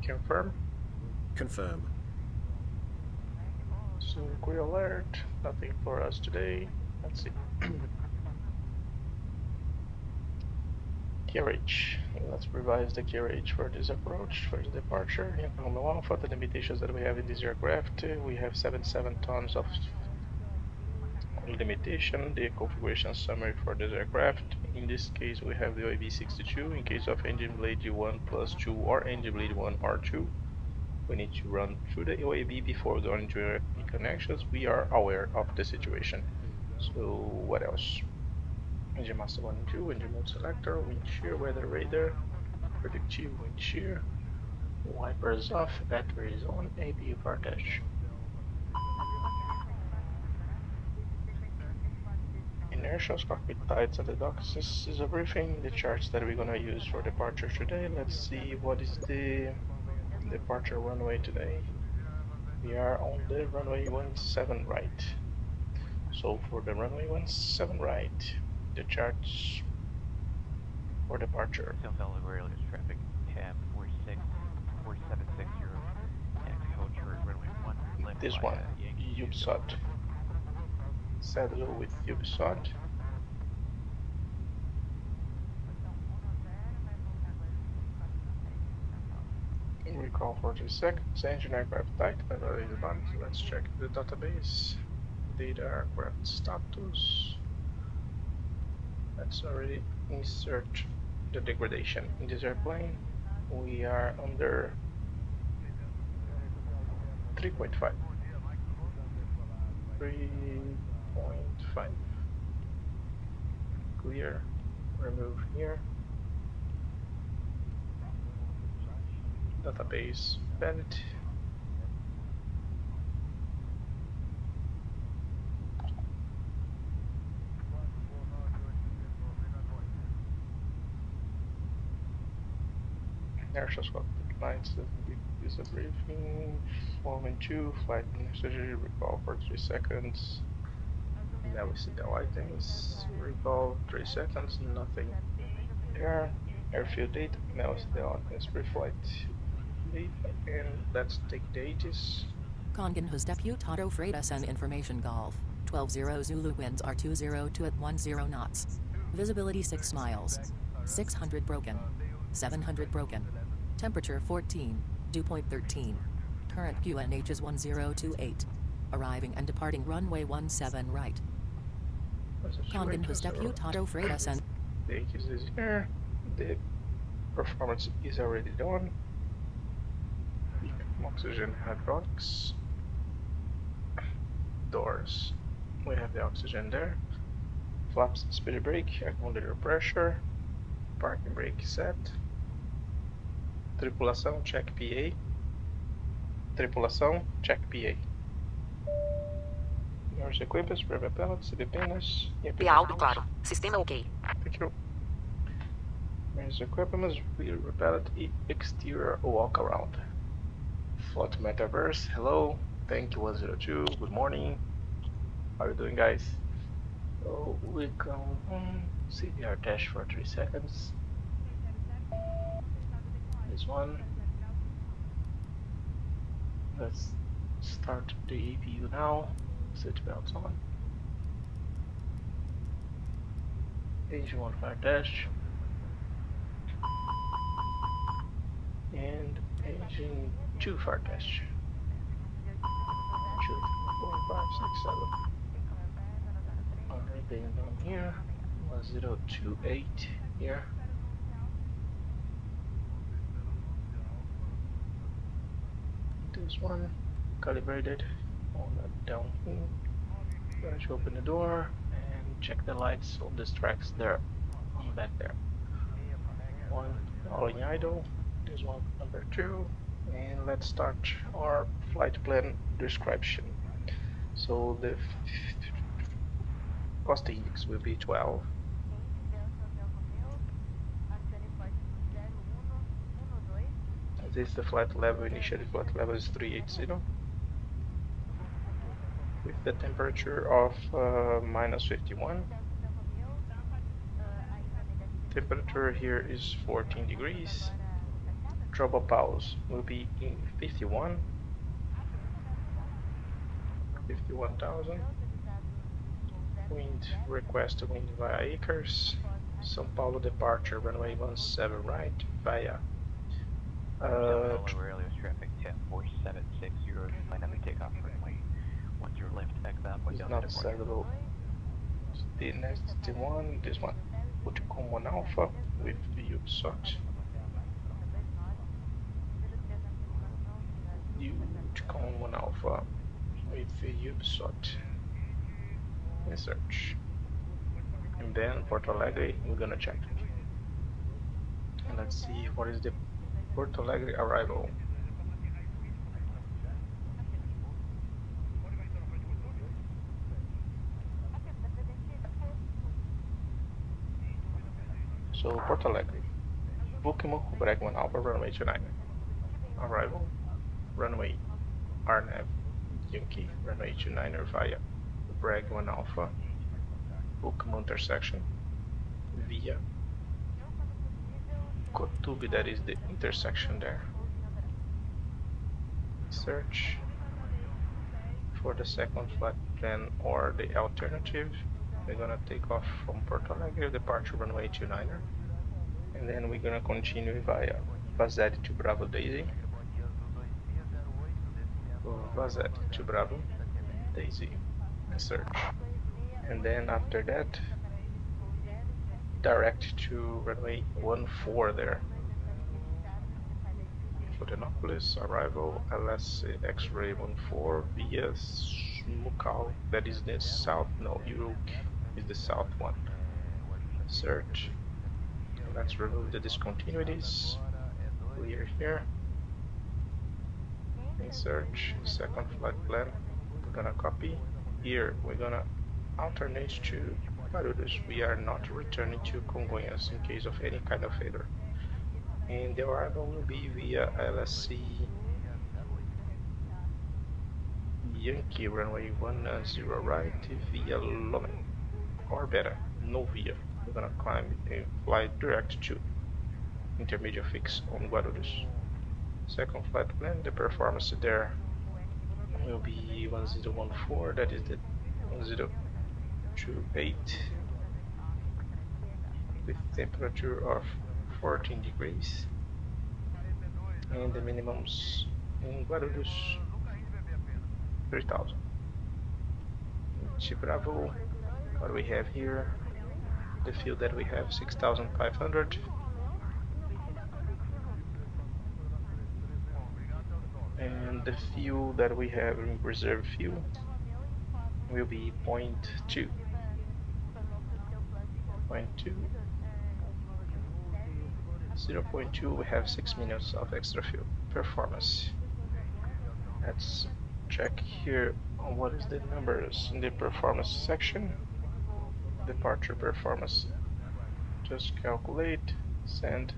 confirm. Confirm. So gray alert, nothing for us today. Let's see. carriage. Let's revise the carriage for this approach, for the departure. For the limitations that we have in this aircraft, we have 77 tons of limitation. The configuration summary for this aircraft. In this case, we have the OAB 62. In case of engine blade 1 plus 2 or engine blade 1 or 2, we need to run through the OAB before going to ARP connections. We are aware of the situation. So what else? Engine master 1 and 2, engine mode selector, wind shear, weather radar, predictive wind shear, wipers off, batteries on, APU voltage. Inertial cockpit tides at the docks. This is everything, the charts that we're gonna use for departure today. Let's see what is the departure runway today. We are on the runway 17 right. So for the runway 17 right, the charts for departure. South Alegre traffic tab 47640, taxi hold short runway 1. This one, UBSOD. Saddle with UBSOD. Recall for 2 seconds. Engine aircraft type, let's check the database. Data aircraft status. Let's already insert the degradation in this airplane. We are under 3.5. 3.5. Clear. Remove here. Database valid. Inertial cockpit lights, is a briefing. 412, flight strategy, recall for 3 seconds. Now we see the items. Recall 3 seconds, nothing there. Airfield data, now we see the items pre-flight date, and let's take the dates. Kongan has Depute Auto Freight SN Information Golf. 12-0 Zulu winds are 202 at 10 knots. Visibility 6 miles. 600 broken. 700 broken. Temperature 14. Dew point 13. Current QNH is 1028. Arriving and departing runway 17 right. Kongan has Depute Auto Freight SN. The date is here. The performance is already done. Oxygen hydraulics. Doors. We have the oxygen there. Flaps, speed brake, accumulator pressure. Parking brake set. Tripulação, check PA. Tripulação, check PA. Yours equipment, spare pellets, CDPNs. PA claro. Sistema OK. Thank you. Yours equipment, rear pellet, exterior walk around. Float Metaverse, hello. Thank you 102. Good morning. How are you doing, guys? So we come CDR dash for 3 seconds. This one. Let's start the APU now. Seatbelts on. Engine 1 fire dash. And engine 2 fire dash. 2, 4, 5, 6, 7. Alright, then down here. 1028 here. This one calibrated on that down here. Going to open the door and check the lights of the tracks there on the back there. One rolling idle. This one number 2, and let's start our flight plan description. So the cost index will be 12. This is the flight level, initially flight level is 380 with the temperature of -51. Temperature here is 14 degrees. trouble pause will be in 51,000. Wind request wind via acres. São Paulo departure runway 17 right via Paulo Aurelius traffic 10476 dynamic takeoff runway 10 left exit is not acceptable. The next one, this one, Uticom 1 Alpha with UBSOT. Uticom 1 Alpha with UBSOT. And search. And then Porto Alegre, we're gonna check. And let's see what is the Porto Alegre arrival. So Porto Alegre, Vulcamo, Brag 1 Alpha, runway 29. Arrival, runway RNAV, Yankee, runway 29 via Brag 1 Alpha, Vulcamo intersection, via Cotubi, that is the intersection there. Search for the second flight plan or the alternative. We're gonna take off from Porto Alegre, departure runway 29er, and then we're gonna continue via Vazette to Bravo Daisy. Vazette to Bravo Daisy and search. And then after that, direct to runway 14 there. Florianopolis, arrival, LS X-ray 14 via Smukal, that is the south, no, Europe is the south one. Search. Let's remove the discontinuities. Clear here. And search, second flight plan. We're gonna copy. Here we're gonna alternate to Guarulhos. We are not returning to Congonhas in case of any kind of failure. And the arrival will be via LSC Yankee runway 10 right via Lome, or better, no via. We're gonna climb and fly direct to intermediate fix on Guarulhos. Second flight plan, the performance there will be 1014, that is the 1028 with temperature of 14 degrees, and the minimums in Guarulhos 3000. Bravo, what we have here, the fuel that we have 6500, and the fuel that we have in reserve fuel will be 0.2. 0.2, we have 6 minutes of extra fuel performance. Let's check here on what is the numbers in the performance section. Departure performance, just calculate, send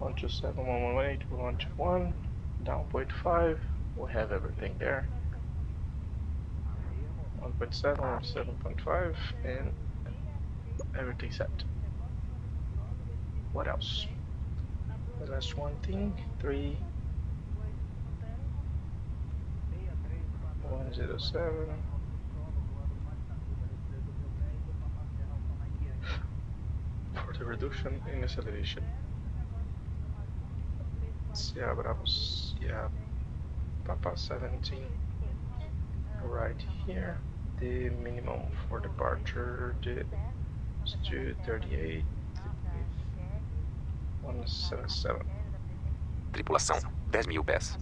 127.118.121, down 0.5, we have everything there. 1.7 or 7.5, and everything set. What else? The last one thing, 3107. For the reduction in acceleration. Sierra Bravo, Sierra Papa 17. Right here, the minimum for departure is 238. 177. Tripulação, 10.000 pés.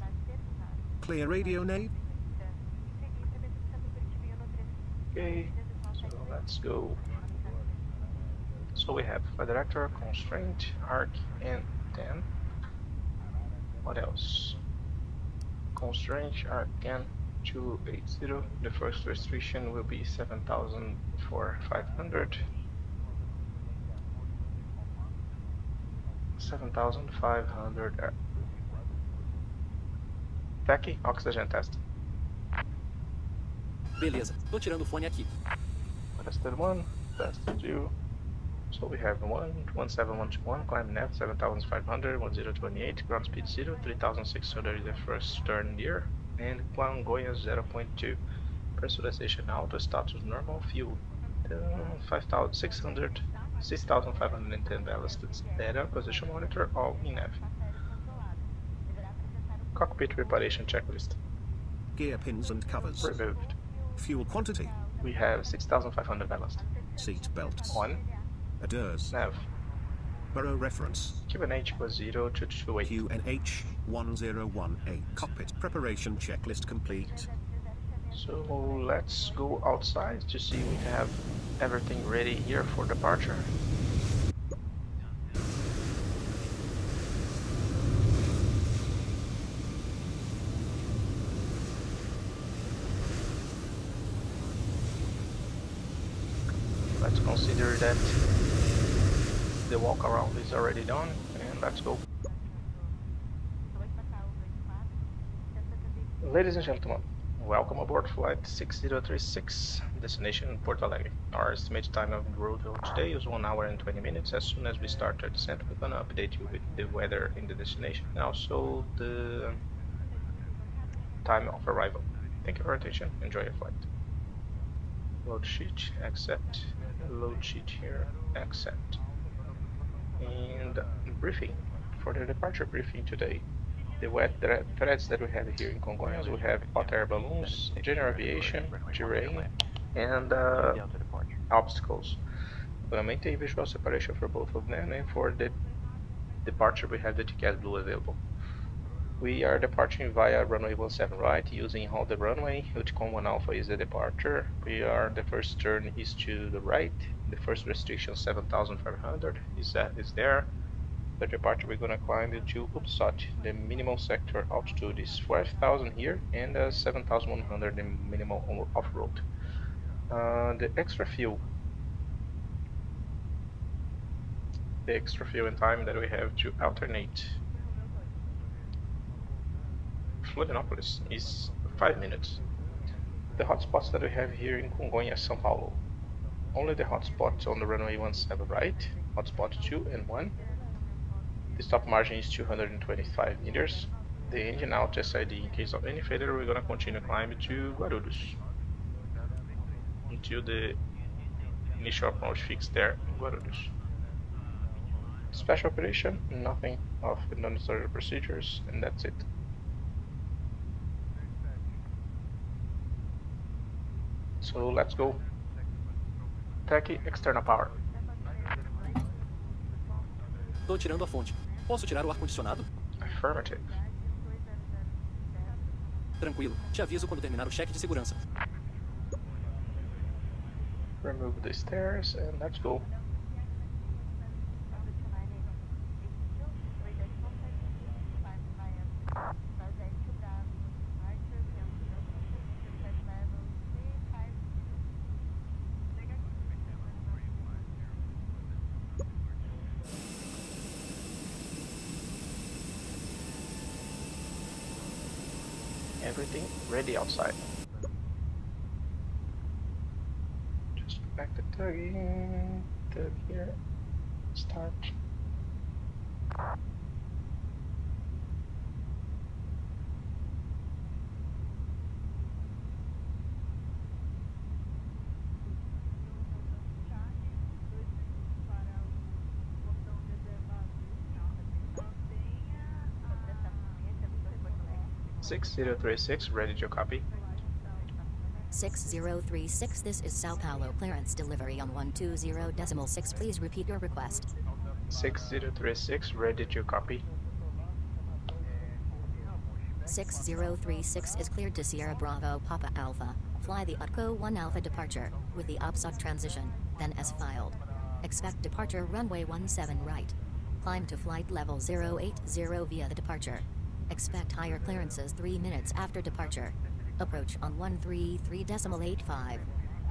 Clear radio nave. Okay, so let's go. So we have flight director, constraint, arc, and 10. What else? Constraint, arc, and 280. The first restriction will be 7,500. 7,500. TAC, oxygen test. Beleza, tô tirando o fone aqui. Tested 1, tested 2, So we have 17121, climb nav 7500, 1028, ground speed 0, 3600 is the first turn gear, and Congonhas 0.2. Pressurization auto, status normal, fuel 5600, 6510 ballast, data, position monitor, all in nav. Cockpit preparation checklist. Gear pins and covers. Removed. Fuel quantity. We have 6500 ballast. Seat belts. On. ADIRS. Nav. Burrow reference. QNH was 0 to 28. QNH 1018. Cockpit preparation checklist complete. So let's go outside to see we have everything ready here for departure. Let's consider that the walk around is already done, and let's go. Ladies and gentlemen, welcome aboard flight 6036, destination Porto Alegre. Our estimated time of arrival today is 1 hour and 20 minutes. As soon as we start our descent, we're gonna update you with the weather in the destination and also the time of arrival. Thank you for your attention. Enjoy your flight. Load sheet, accept. Load sheet here, accept. And briefing for the departure briefing today. The wet threads that we have here in Congonhas, we have hot air balloons, general aviation, terrain, and obstacles. We're going to maintain visual separation for both of them, and for the departure we have the TCAS Blue available. We are departing via runway 17 right, using all the runway. Ulticom 1 Alpha is the departure. The first turn is to the right. The first restriction 7500 is there. The departure we're gonna climb to Upsot. The minimum sector altitude is 5,000 here, and 7,100 the minimum off-road. The extra fuel and time that we have to alternate Florianopolis is 5 minutes. The hotspots that we have here in Congonhas, São Paulo. Only the hotspots on the runway 17 right, hotspot 2 and 1. The stop margin is 225 meters. The engine out SID in case of any failure, we're gonna continue climbing to Guarulhos until the initial approach fix there in Guarulhos. Special operation, nothing of non-necessary procedures, and that's it. So let's go. TAC external power. Tô tirando a fonte. Posso tirar o ar-condicionado? Affirmative. Tranquilo. Te aviso quando terminar o cheque de segurança. Remove the stairs and let's go. Everything ready outside. Just back the tugging, tug here, start. (6036) ready to copy. 6036, this is Sao Paulo clearance delivery on 120.6. Please repeat your request. 6036 ready to copy. 6036 is cleared to Sierra Bravo Papa Alpha. Fly the UTCO 1 Alpha departure with the OPSOC transition, then S filed. Expect departure runway 17 right. Climb to flight level 080 via the departure. Expect higher clearances 3 minutes after departure. Approach on 133.85.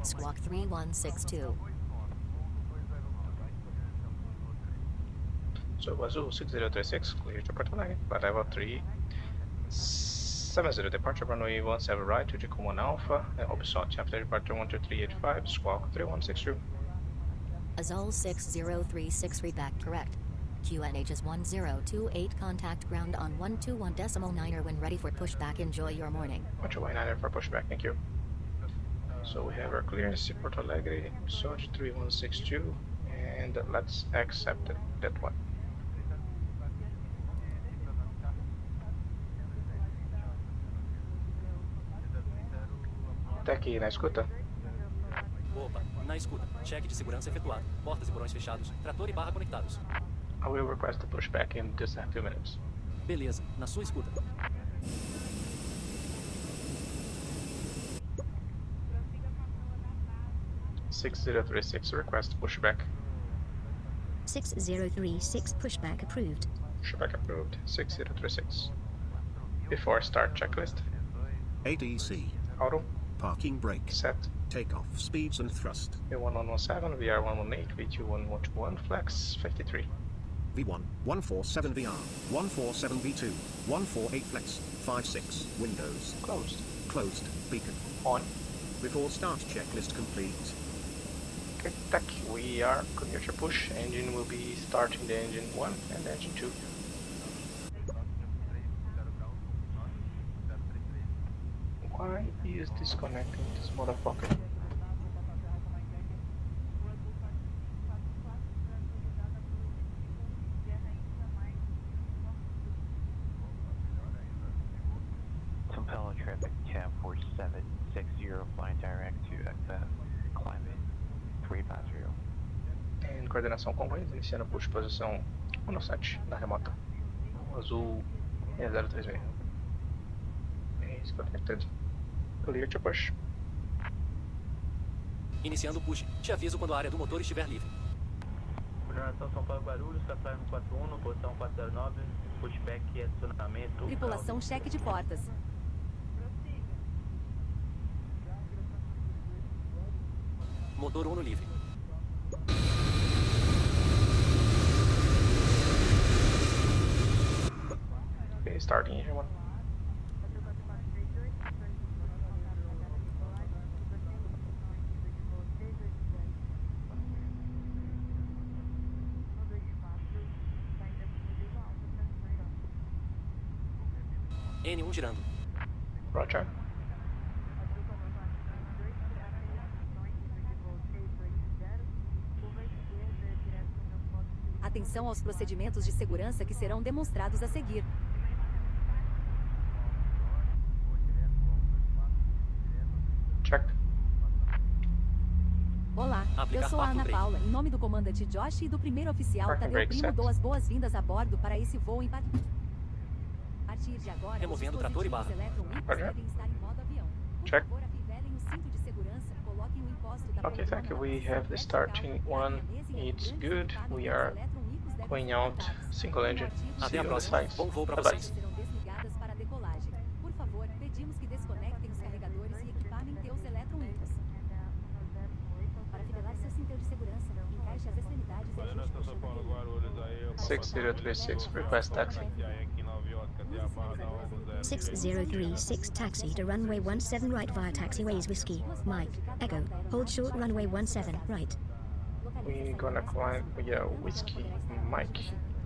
Squawk 3162. So ASUS 6036 clear to Porto Alegre, flight level 370 departure runway 17 right to Ulticom 1 Alpha, and OPSOT after departure 12385, squawk 3162. Azul 6036 readback correct. QNH is 1028 contact ground on 121.9 when ready for pushback. Enjoy your morning. 121.9 for pushback, thank you. So we have our clearance, Porto Alegre, Fonte 3162, and let's accept that one. Tá aqui na escuta? Opa, na escuta. Cheque de segurança efetuado. Portas e porões fechados. Trator e barra conectados. I will request the pushback in just a few minutes. Beleza, na sua escuta. (6036) request pushback. 6036 pushback approved. Pushback approved. 6036. Before start checklist. ATC. Auto. Parking brake. Set. Takeoff speeds and thrust. V1117, VR118, V2121, flex 53. V1, 147 VR, 147 V2, 148 flex, 56, windows. Closed. Closed, beacon. On. Before start checklist complete. Okay, tech, we are clear to push. Engine will be starting the engine 1 and engine 2. Why is disconnecting this motherfucker? Paulo traffic cab 4760 flying direct to FF, climate 350. Em coordenação com voz, iniciando push posição 17 na remota. Azul 036. Is connected. Clear to push. Iniciando o push. Te aviso quando a área do motor estiver livre. Coordenação São Paulo Guarulhos, Café 141, posição 409, pushback e acionamento. Tripulação cheque de portas. Motor Uno livre. Okay, starting engine 1. N1 girando. Roger. Atenção aos procedimentos de segurança que serão demonstrados a seguir. Check. Olá, eu sou a Ana Paula, em nome do comandante Josh e do primeiro oficial Tadeu Primo, dou as boas-vindas a bordo para esse voo em A partir de agora, removendo trator e barra. Devem estar em modo avião. Por Check. favor, afivelem o cinto de segurança, coloquem o encosto da Okay, thank you. We have the starting one. It's good. We are going out single engine. See Até a you on the próxima. sides. Bom voo para Bye-bye. vocês. serão desligadas para a decolagem. Por favor, pedimos que desconectem os carregadores e equipamentem os eletroíncos. Para fidelar seu cinto de segurança, encaixe as extremidades e ajuste o puxão da coluna. 6036, request taxi. 6036 taxi to runway 17 right via taxiways Whiskey, Mike, Echo, hold short runway 17 right. We're gonna climb, yeah, Whiskey, Mike,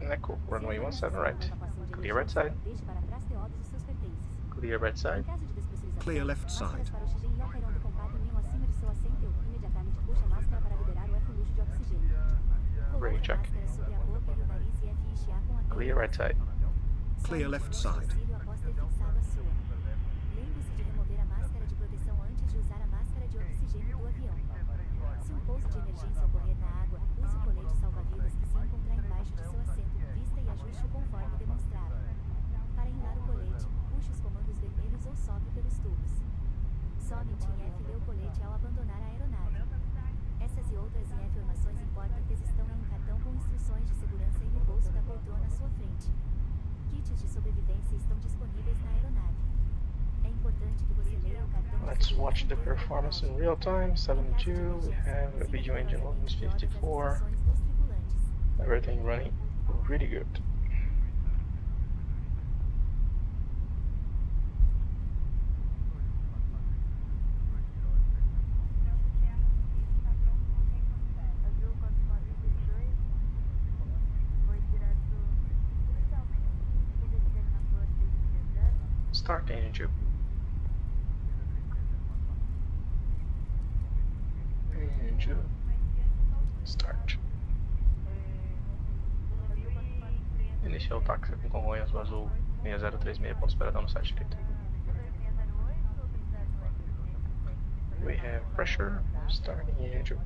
Echo, runway 17 right. Clear right side. Clear right side. Clear left side. Brake check. Clear right side. Clear left side. Lembre-se de remover a máscara de proteção antes de usar a máscara de oxigênio do avião. Se um pouso de emergência ocorrer na água, use o colete salva-vidas que se encontrar embaixo de seu assento, vista e ajuste-o conforme demonstrado. Para enlar o colete, puxe os comandos vermelhos ou sopre pelos tubos. Somente em F lê o colete ao abandonar a aeronave. Essas e outras informações importantes estão em um cartão com instruções de segurança e no bolso da poltrona à sua frente. Kits de sobrevivência estão disponíveis na aeronave. É importante que você leia o cartão. Let's watch the performance in real time. 72. We have a video engine loading 54. Everything running really good. Start engine 2. Engine 2. Start. Iniciar o táxi com convoio azul azul 6036, ponto esperadão no site direito. We have pressure, starting engine.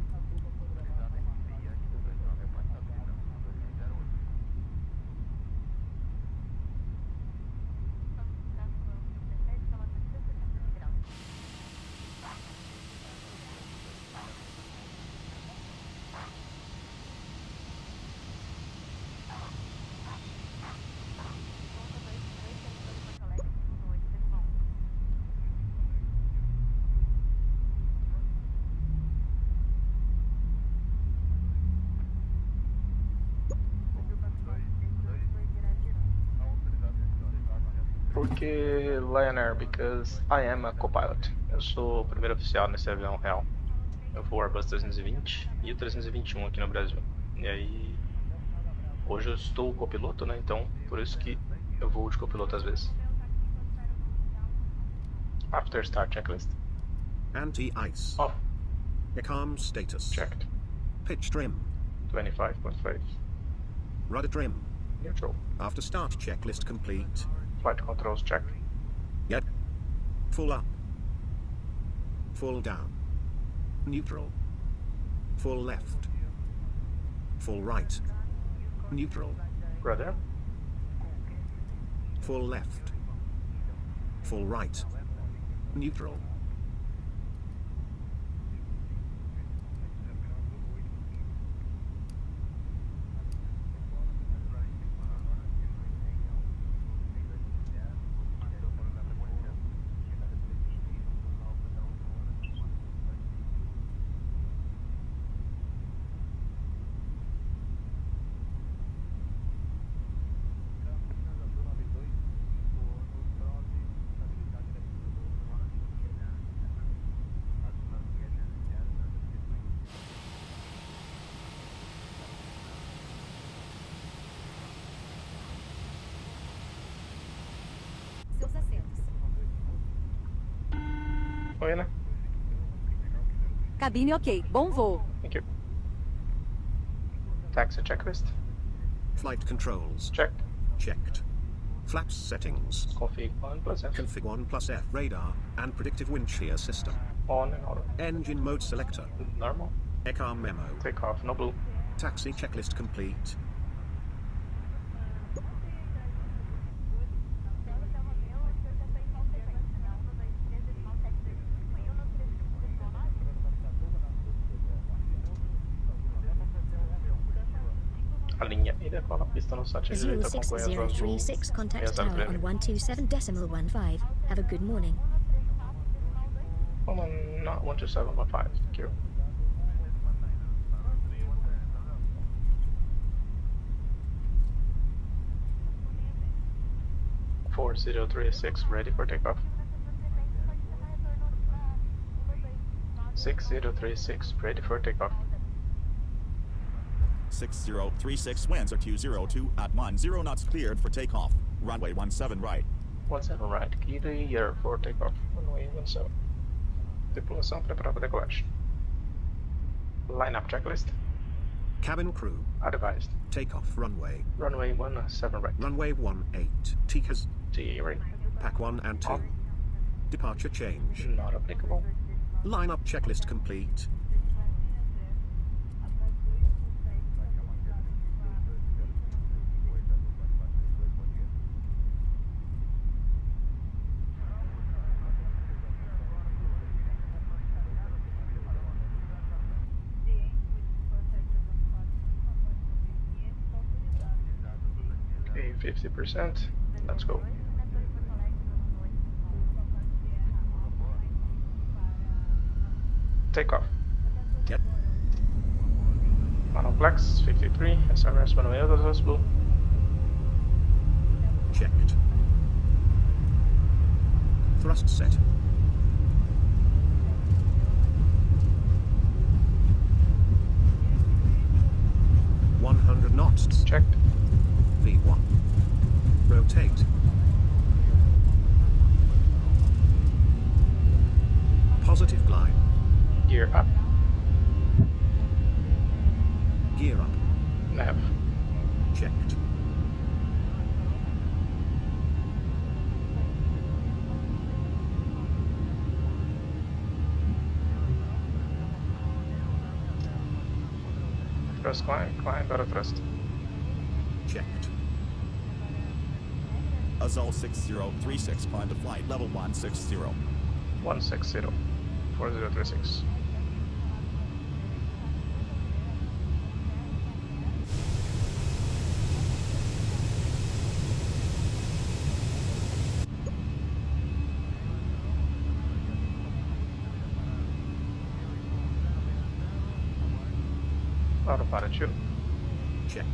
Porque Lion Air, because I am a co-pilot. Eu sou o primeiro oficial nesse avião real. Eu vou o Airbus 320 e o 321 aqui no Brasil. E aí, hoje eu estou copiloto, né? Então, por isso que eu vou de copiloto às vezes. After start checklist. Anti-ice. Off. Calm status. Checked. Pitch trim. 25.5. Rudder trim. Neutral. After start checklist complete. Flight controls checked. Yep. Full up. Full down. Neutral. Full left. Full right. Neutral. Rudder. Full left. Full right. Neutral. Seus assentos. Oi, né? Cabine ok. Bom voo. Thank you. Taxi checklist. Flight controls. Checked. Checked. Flaps settings. Config 1 plus F. Config 1 plus F radar and predictive wind shear system. On and auto. Engine mode selector. Normal. ECAR memo. Take off, no blue. Taxi checklist complete. A linha e decola a pista no site direito acompanha as azul 06036 contact tower 6036. on 127.15. Have a good morning. Well, not 127.5, thank you. Four 036 ready for takeoff. 6036 ready for takeoff. 6036 winds are 202 at 10 knots cleared for takeoff. Runway 17 right. 17 right, clear for takeoff. Runway 17. Tripulação preparada para decolagem. Lineup checklist. Cabin crew. Advised. Takeoff runway. Runway 17 right. Runway 18. TCAS. TA right. Pack 1 and 2. On. Departure change. Not applicable. Lineup checklist complete. Okay, 50%. Let's go. Takeoff. Yep. Monoplex 53, SRS runway ASUS blue. Checked. Thrust set. knots. Checked. V1. Rotate. Gear up. Nav. Checked. Thrust climb, climb, auto thrust. Checked. Azul 6036, climb to flight level 160. 160. 4036. Autopilot 2. Checked.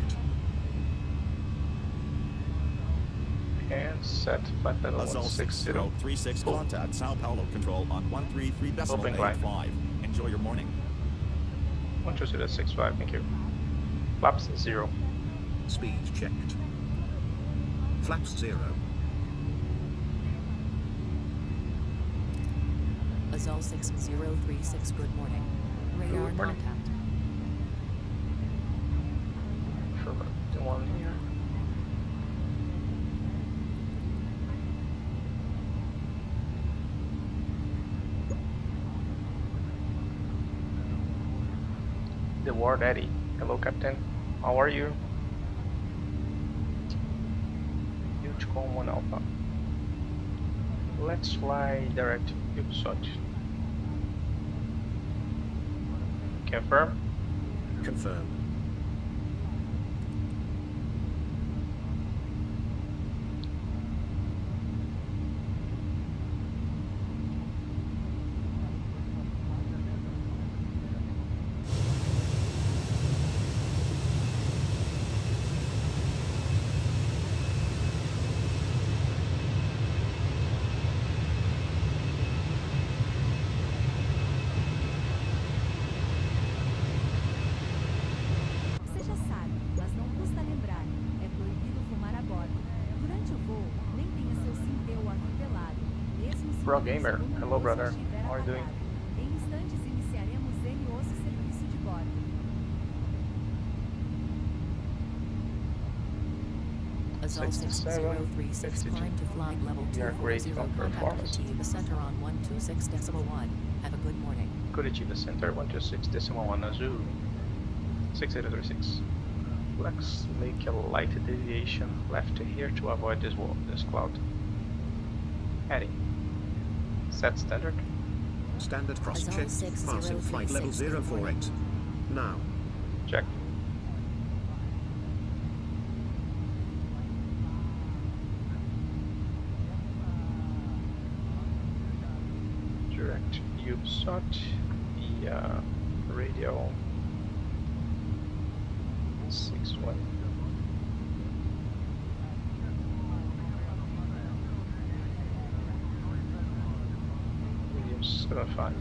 And set flight level Azul 160. 6036, contact Sao Paulo control on 133.85. Enjoy your morning. 120.65, thank you. Flaps 0. Speed checked. Flaps 0. Azul 6036, good morning. Radar Good morning. contact. Forgot the one here. The Ward Eddie. Hello, Captain. How are you? Huge Con 1 Alpha. Let's fly direct to UltraWide. Confirm. Confirm. Você já sabe, mas não custa lembrar. É proibido fumar a bordo. Durante o voo, nem tenha seu cintel afivelado. Mesmo se Bro o Gamer, segundo hello, moço brother. estiver How are you doing? apagado. Em instantes iniciaremos o serviço de bordo. Azul 67, 6036, 52. climb to flight level We are great 240, on contact performance. Curitiba Center on 126.1. Have a good morning. Curitiba Center 126.1 Azul 6036. Let's make a light deviation left here to avoid this wall, this cloud. Heading. Set standard. Standard cross Azul check. 6036, Passing flight level good morning. 048. Now. Check. Direct UltraWide via radio 61. Radio 75.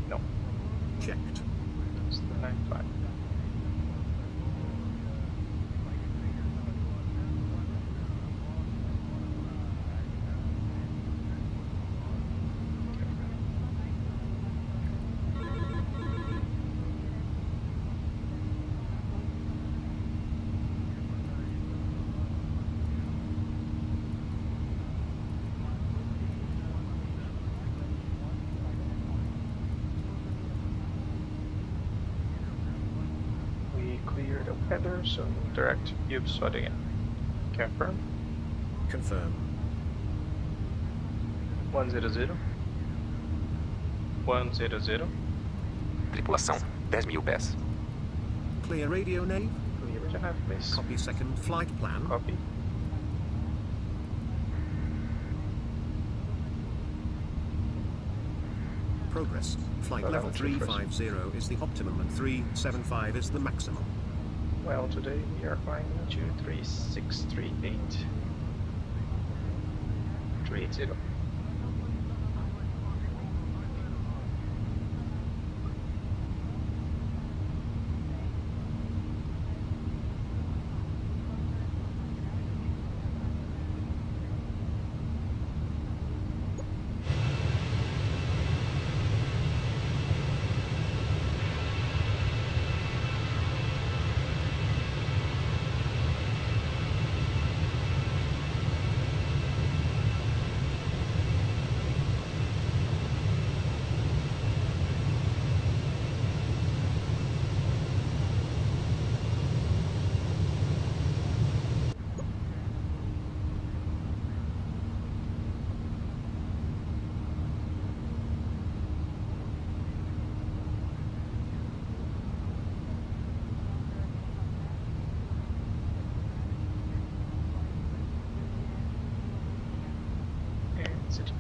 No, Checked. it's the 95. We clear the weather, so direct UltraWide again. Confirm. Confirm. 100. 100. Tripulação, 10.000 pés. Clear radio nave. Clear to have, please. Copy second flight plan. Copy. Progress. Flight level 350 is the optimum and 375 is the maximum. Well, today we are flying to 3638. 380.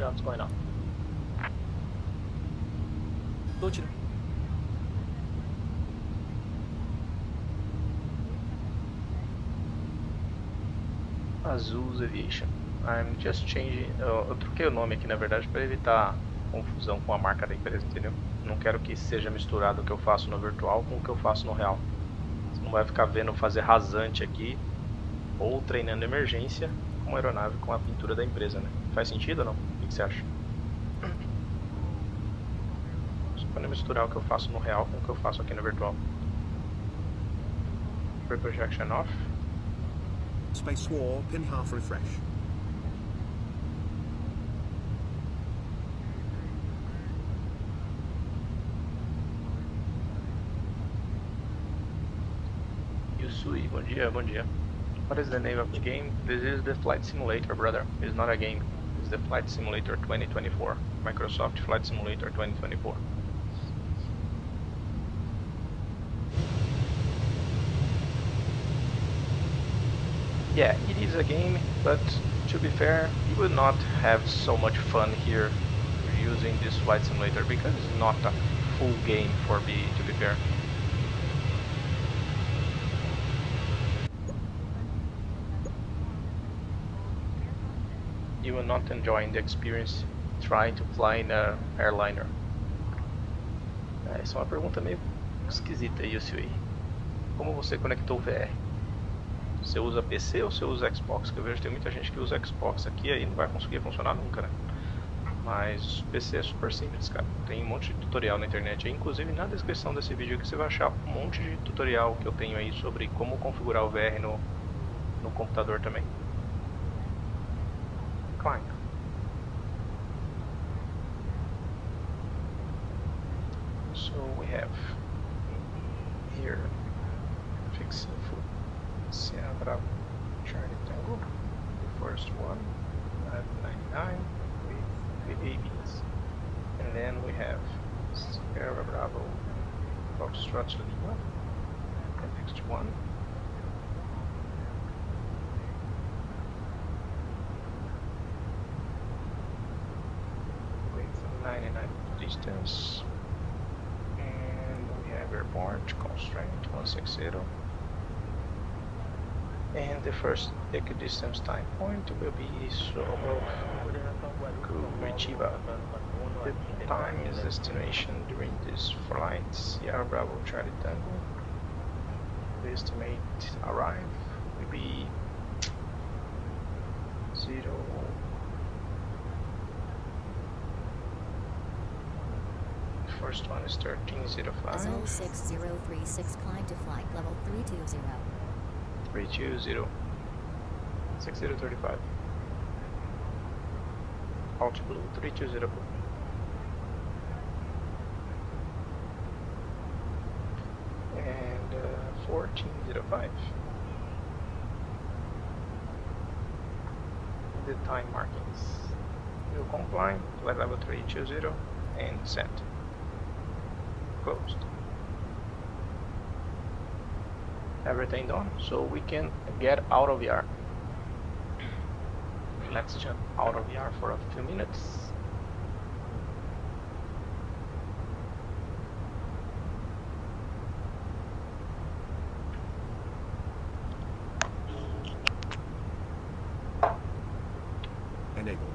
job's going on. Tô tirando. ASUS Aviation. I'm just changing. Eu troquei o nome aqui na verdade para evitar confusão com a marca da empresa, entendeu? Não quero que seja misturado o que eu faço no virtual com o que eu faço no real. Você não vai ficar vendo fazer rasante aqui ou treinando emergência com uma aeronave com a pintura da empresa, né? Faz sentido ou não? O que você acha? Só para não misturar o que eu faço no real com o que eu faço aqui no virtual. Pre-projection off. Space War, pin half refresh. Yusui, bom dia, bom dia. What is the name of the game? This is the Flight Simulator, brother. It's not a game. It's the Flight Simulator 2024. Microsoft Flight Simulator 2024. Yeah, it is a game, but to be fair, you will not have so much fun here using this Flight Simulator because it's not a full game to be fair. You will not enjoy the experience trying to fly in an airliner. Essa é uma pergunta meio esquisita, Yusui. Como você conectou o VR? Você usa PC ou você usa Xbox? Que eu vejo que tem muita gente que usa Xbox aqui aí não vai conseguir funcionar nunca, né? Mas o PC é super simples, cara. Tem um monte de tutorial na internet aí, inclusive na descrição desse vídeo que você vai achar um monte de tutorial que eu tenho aí sobre como configurar o VR no computador também. Climb. So we have here fixing foot. Sierra Bravo Charlie Tango, the first one at 99 with the ABs, and then we have Sierra Bravo Foxtrot Lima, the next one. With 99 distance, and we have airport constraint 160. And the first equidistance time point will be Curitiba. The time is estimation during this flight, Sierra Bravo Charlie Tango. The estimate arrive will be 0. First one is 1305. Azul 6036, climb to flight level 320. 320. 6035. Alt blue 320 blue. And 1405. The time markings. Will comply, flight level 320 and set. Closed. Everything done, so we can get out of VR. Let's jump out of VR for a few minutes. Enable.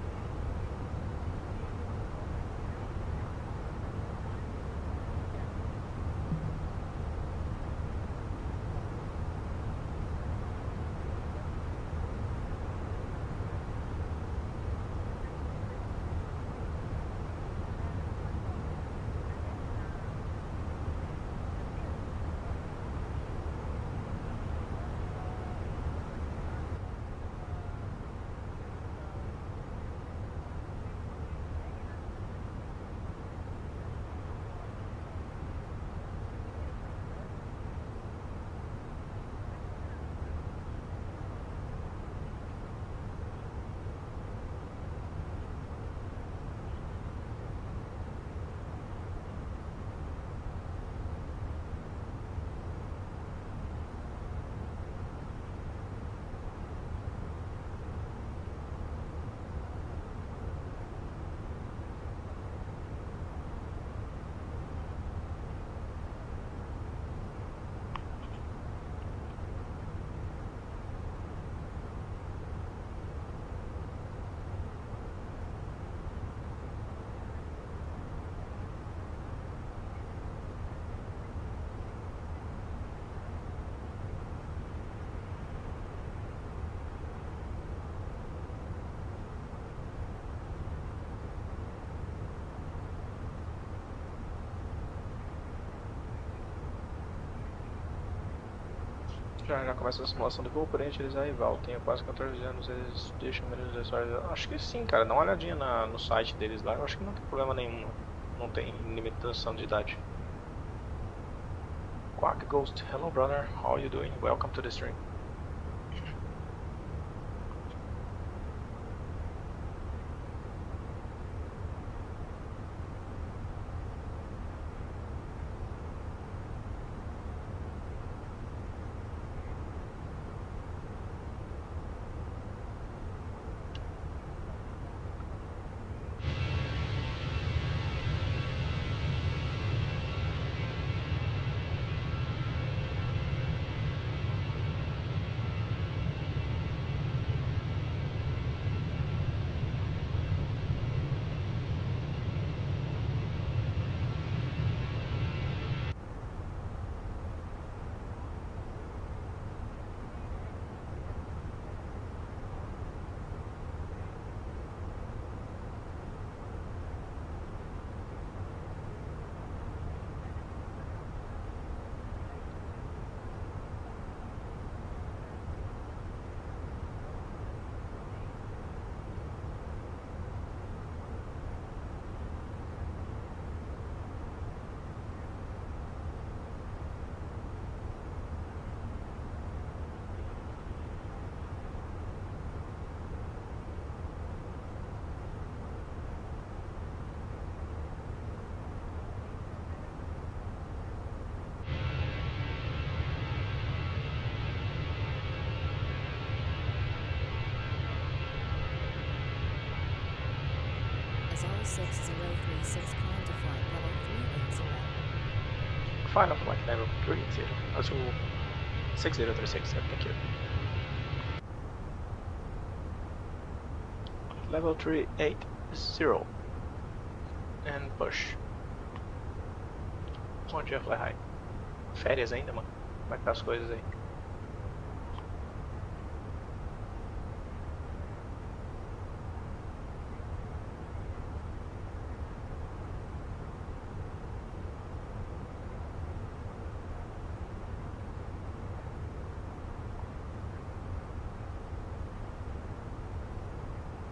Já começa a simulação de voo, porém utilizar rival. Tenho quase 14 anos, eles deixam menos de acho que sim, cara. Dá uma olhadinha no site deles lá. Eu acho que não tem problema nenhum. Não tem limitação de idade. Quack Ghost, hello brother, how are you doing? Welcome to the stream. Azul 6036 climb to flight level 380. Final flight level 30. Azul 6036, thank you. Level 380. And push. Bom dia, Fly High. Férias ainda, mano? Como é que tá as coisas aí?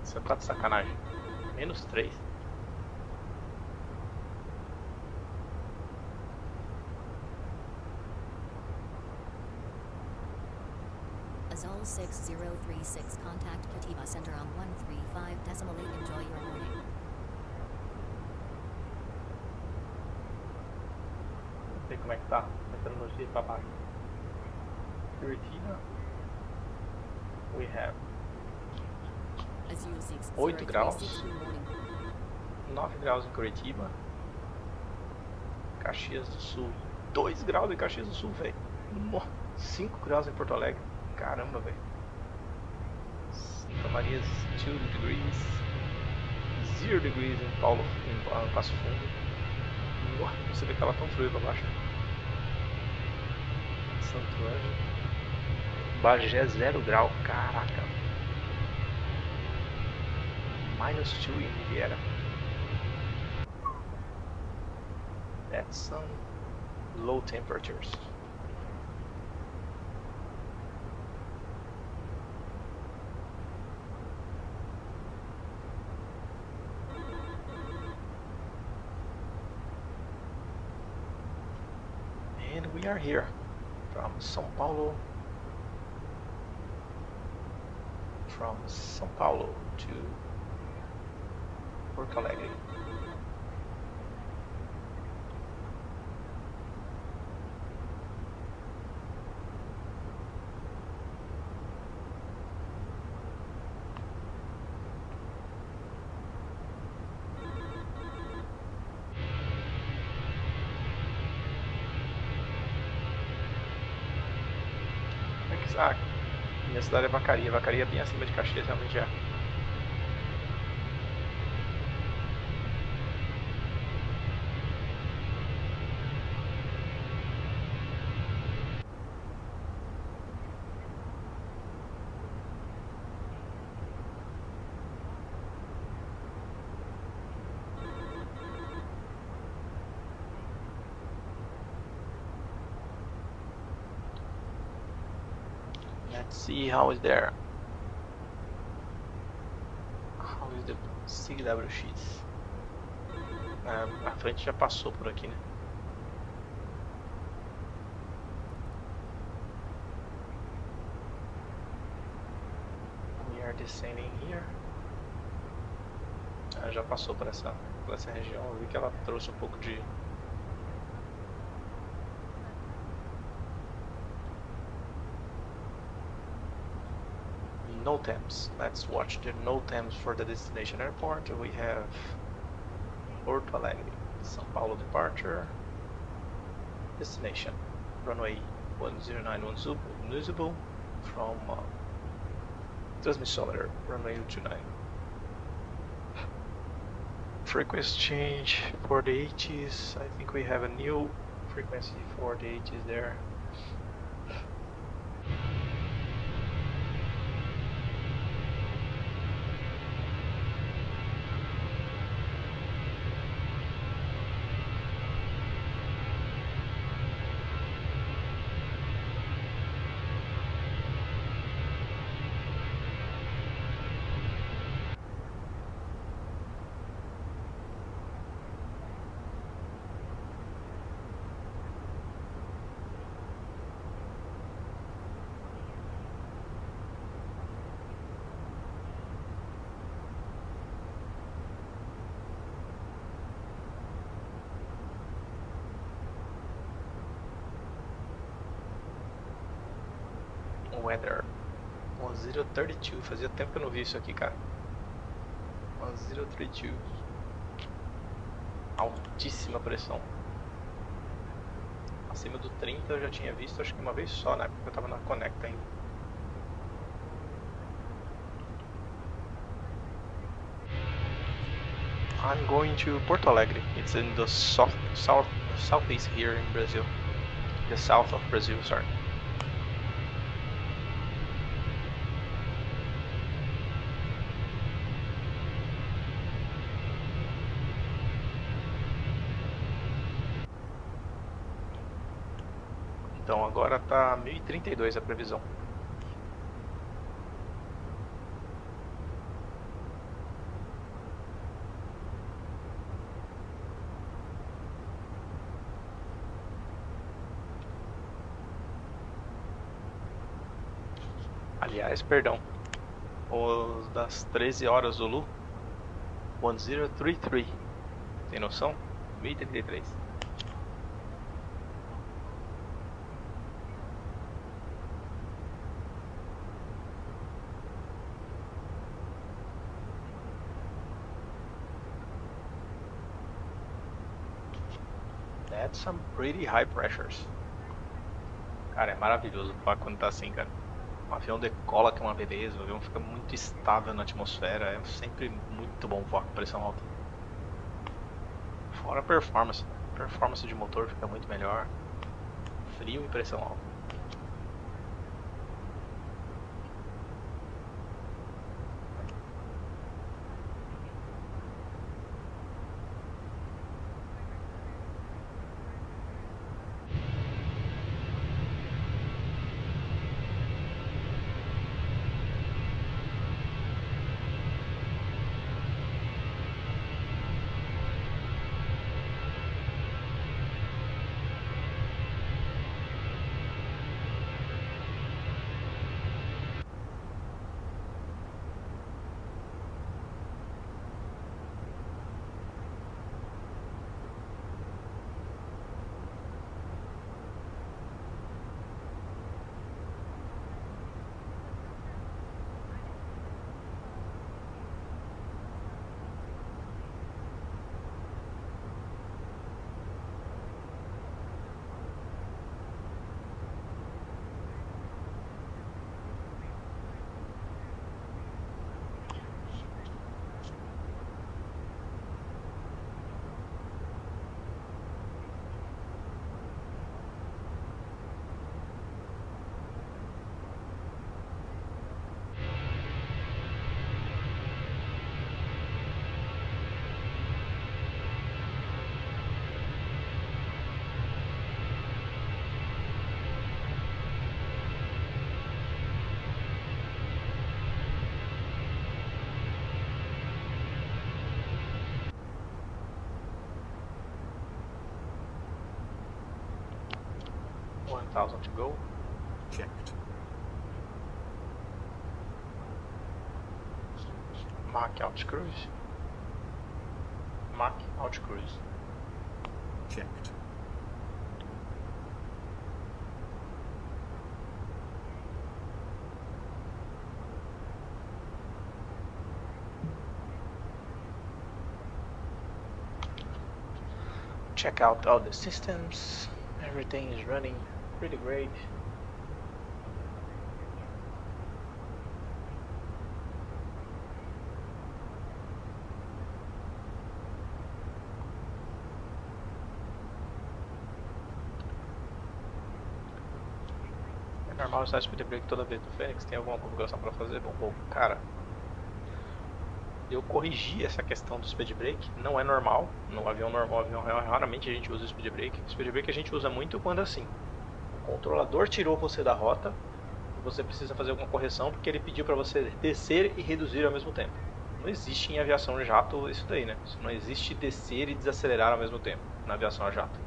Você tá de sacanagem. -3. Azul 6036 contact Curitiba Center on 135.8. Enjoy your morning. Não sei como é que tá. Entrando nos dias pra baixo. Curitiba. We have 8 graus. 9 graus em Curitiba. Caxias do Sul. 2 graus em Caxias do Sul, velho. 5 graus em Porto Alegre. Caramba, velho. Santa Maria, 2 degrees. 0 degrees em Paulo, em Passo Fundo. Você vê que ela tão frio pra baixo. Santo Anjo. Bagé, 0 grau. Caraca. -2 in Riviera. That's some low temperatures. And we are here from São Paulo. From São Paulo to Porto Alegre. Minha cidade é Vacaria. Vacaria é bem acima de Caxias, realmente é. Let's see how is there. How is the CWX? A frente já passou por aqui, né? We are descending here. Já passou por essa região. Eu vi que ela trouxe um pouco de no temps. Let's watch the no temps for the destination airport. We have Porto Alegre, São Paulo departure. Destination runway 1091 usable from transmissometer runway 29. Frequency change for the ATs. I think we have a new frequency for the ATs there. Weather 1032, fazia tempo que eu não vi isso aqui, cara. 1032, altíssima pressão, acima do 30 eu já tinha visto, acho que uma vez só, né, porque eu tava na Connect ainda. I'm going to Porto Alegre. It's in the southeast here in Brazil, the south of Brazil, sorry. Então agora tá 1032 a previsão. Aliás, perdão, os das 13 horas Zulu 1033, tem noção? 1033. That's some pretty high pressures. Cara, é maravilhoso voar quando tá assim, cara. O avião decola, que é uma beleza, o avião fica muito estável na atmosfera, é sempre muito bom voar com pressão alta. Fora a performance, performance de motor fica muito melhor, frio e pressão alta. 1000 to go. Checked. Mach out cruise. Mach out cruise. Checked. Check out all the systems. Everything is running pretty great. É normal usar speed break toda vez no Fênix? Tem alguma configuração para fazer? Bom, cara, eu corrigi essa questão do speed break. Não é normal, no avião normal, avião real, raramente a gente usa speed break. Speed break a gente usa muito quando assim, o controlador tirou você da rota e você precisa fazer alguma correção porque ele pediu para você descer e reduzir ao mesmo tempo. Não existe em aviação jato isso daí, né? Não existe descer e desacelerar ao mesmo tempo na aviação a jato.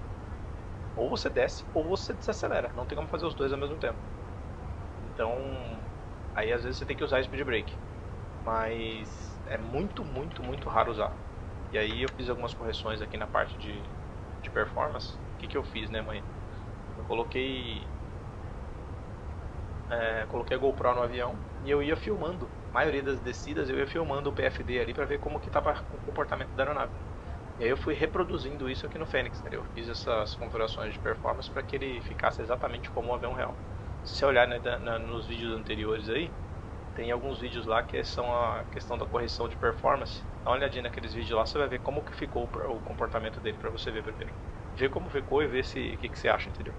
Ou você desce ou você desacelera, não tem como fazer os dois ao mesmo tempo. Então, aí às vezes você tem que usar speed break, mas é muito raro usar. E aí eu fiz algumas correções aqui na parte de performance. O que eu fiz, né, mãe? Eu coloquei a GoPro no avião e eu ia filmando. A maioria das descidas eu ia filmando o PFD ali para ver como que estava o comportamento da aeronave. E aí eu fui reproduzindo isso aqui no Fênix, entendeu? Eu fiz essas configurações de performance para que ele ficasse exatamente como um avião real. Se você olhar, né, nos vídeos anteriores aí, tem alguns vídeos lá que são a questão da correção de performance. Dá uma olhadinha naqueles vídeos lá, você vai ver como que ficou o comportamento dele para você ver primeiro. Ver como ficou e ver o que você acha, entendeu?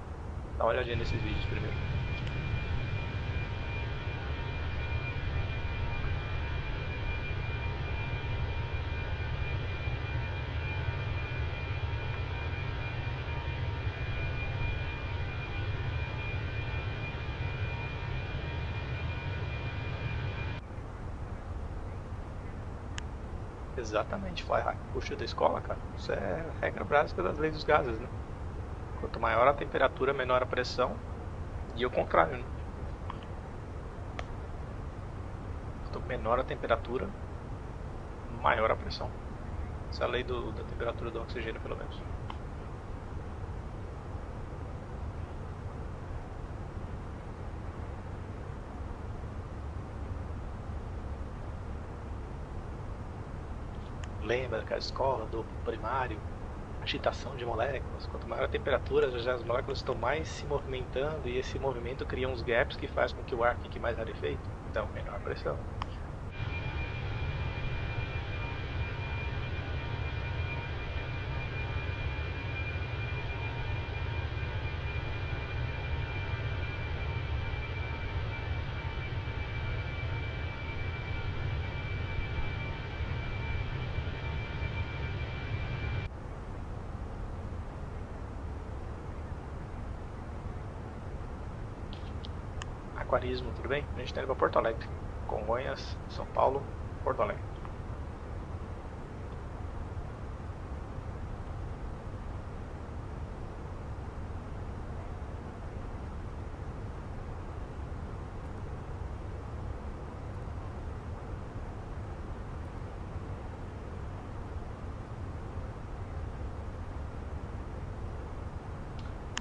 Dá uma olhadinha nesses vídeos primeiro. Exatamente, fly high. Puxa da escola, cara. Isso é a regra básica das leis dos gases, né? Quanto maior a temperatura, menor a pressão. E o contrário, né? Quanto menor a temperatura, maior a pressão. Essa é a lei da temperatura do oxigênio, pelo menos. Lembra daquela escola do primário, agitação de moléculas? Quanto maior a temperatura, já as moléculas estão mais se movimentando e esse movimento cria uns gaps que faz com que o ar fique mais rarefeito. Então, menor a pressão. Aquarismo, tudo bem? A gente está indo para Porto Alegre, Congonhas, São Paulo, Porto Alegre.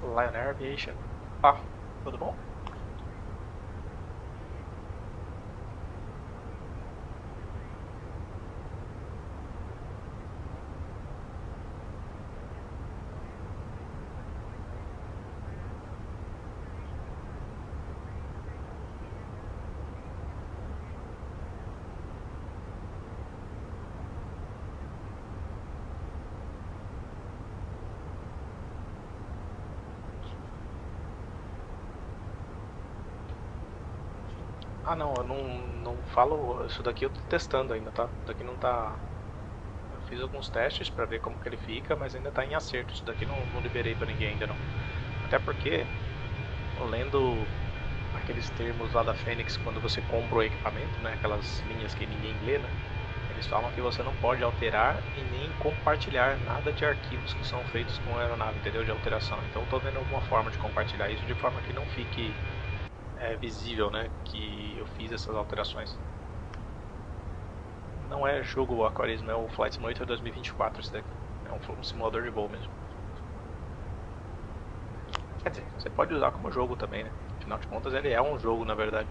Lion Air Aviation. Tudo bom? Não, eu não falo, isso daqui eu tô testando ainda, tá? Isso daqui não tá... Eu fiz alguns testes pra ver como que ele fica, mas ainda tá em acerto. Isso daqui não liberei pra ninguém ainda não. Até porque, lendo aqueles termos lá da Fênix, quando você compra o equipamento, né? Aquelas linhas que ninguém lê, né? Eles falam que você não pode alterar e nem compartilhar nada de arquivos que são feitos com a aeronave, entendeu? De alteração. Então eu tô vendo alguma forma de compartilhar isso de forma que não fique visível, né? Que eu fiz essas alterações. Não é jogo Aquarismo, é o Flight Simulator 2024 esse daqui. É um simulador de voo mesmo. Quer dizer, você pode usar como jogo também, né? Afinal de contas ele é um jogo na verdade.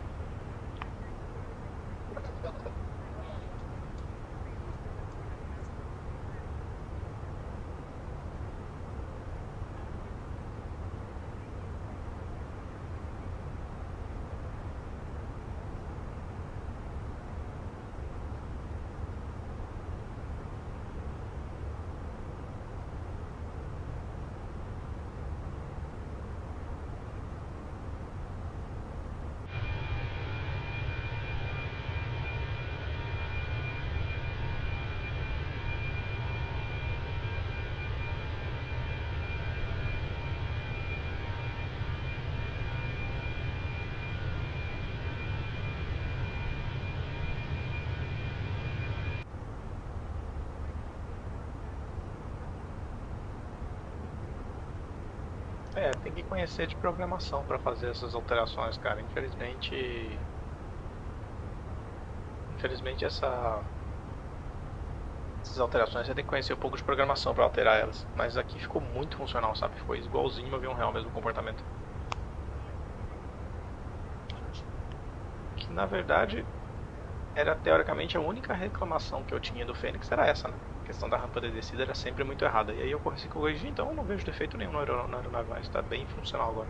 Tem que conhecer de programação para fazer essas alterações, cara. Infelizmente essas alterações você tem que conhecer um pouco de programação para alterar elas. Mas aqui ficou muito funcional, sabe? Ficou igualzinho no avião real mesmo comportamento. Que na verdade era teoricamente a única reclamação que eu tinha do Fênix era essa, né? A questão da rampa de descida era sempre muito errada. E aí eu corrigi, então eu não vejo defeito nenhum na aeronave mais. Está bem funcional agora.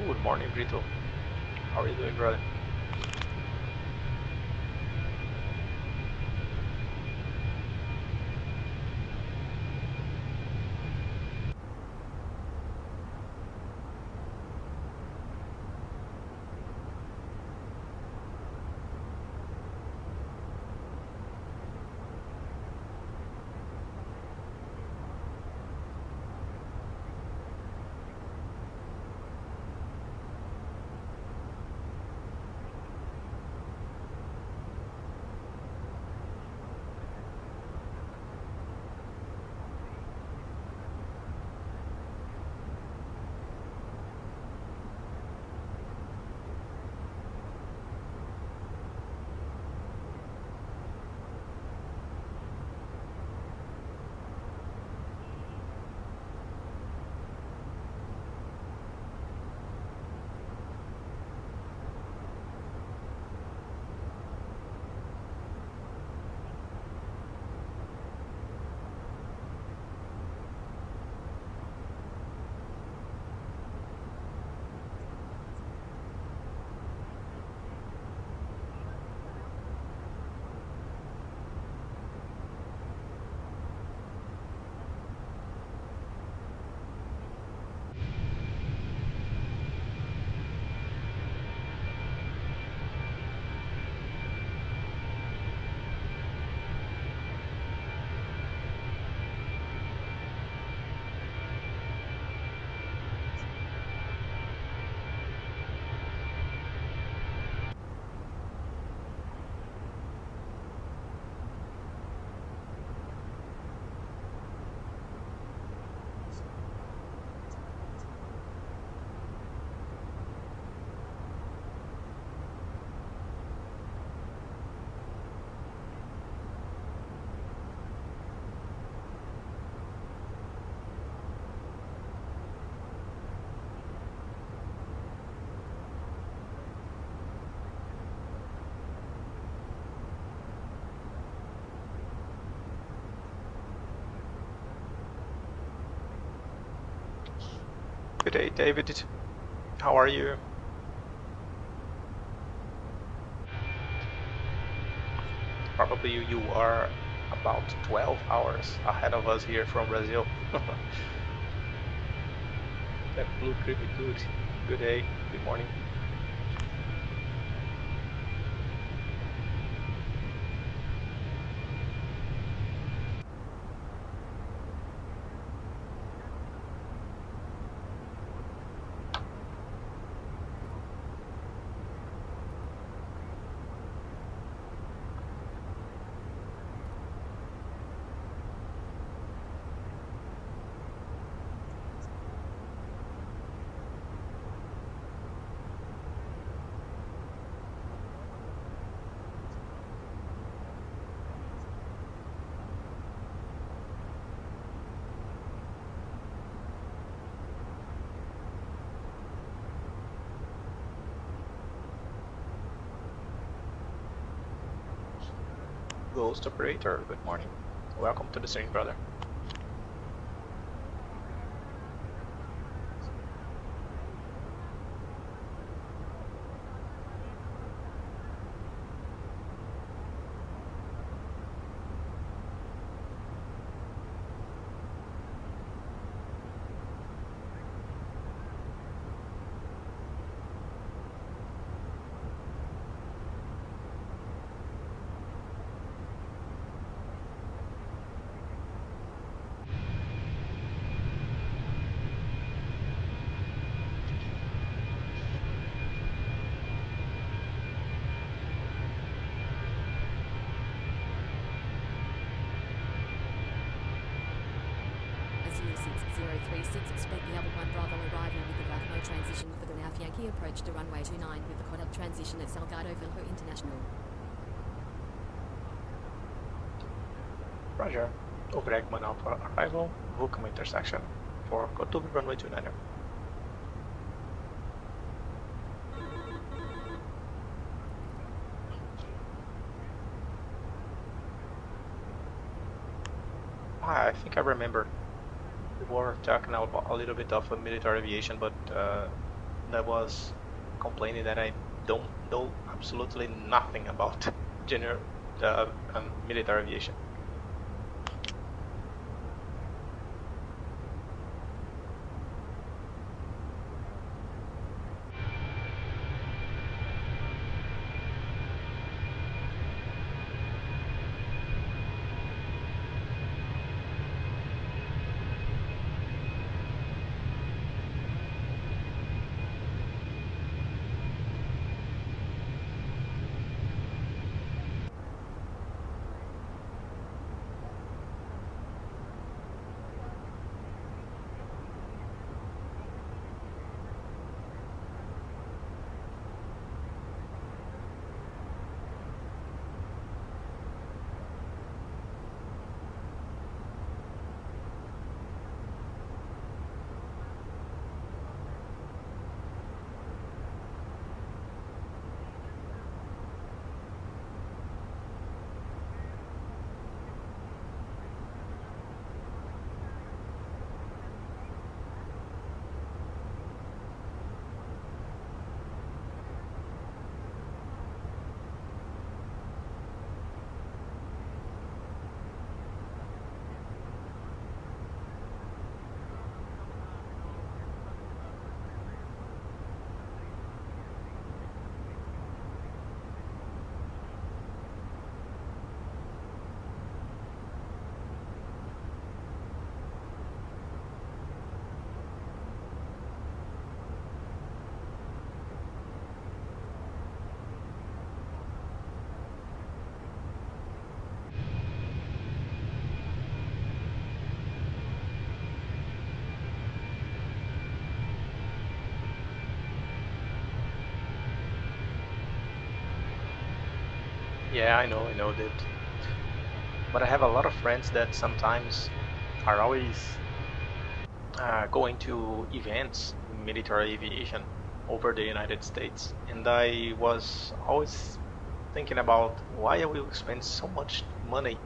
Good morning, Brito. How are you doing, brother? Good day, David. How are you? Probably you are about 12 hours ahead of us here from Brazil. That blue creepy good. Good day, good morning. Ghost operator, good morning. Welcome to the stream, brother. ASUS 6036, expect the Albert 1 Bravo arrival with the Bravo transition for the North Yankee approach to runway 29 with the Cod transition at Salgado Filho International. Roger. OpenTrack 1 Alpha arrival, Vulcan intersection for Kotubi runway 29. I think I remember we were talking about a little bit of military aviation, but that was complaining that I don't know absolutely nothing about general military aviation. Yeah, I know that. But I have a lot of friends that sometimes are always going to events in military aviation over the United States, and I was always thinking about why I will spend so much money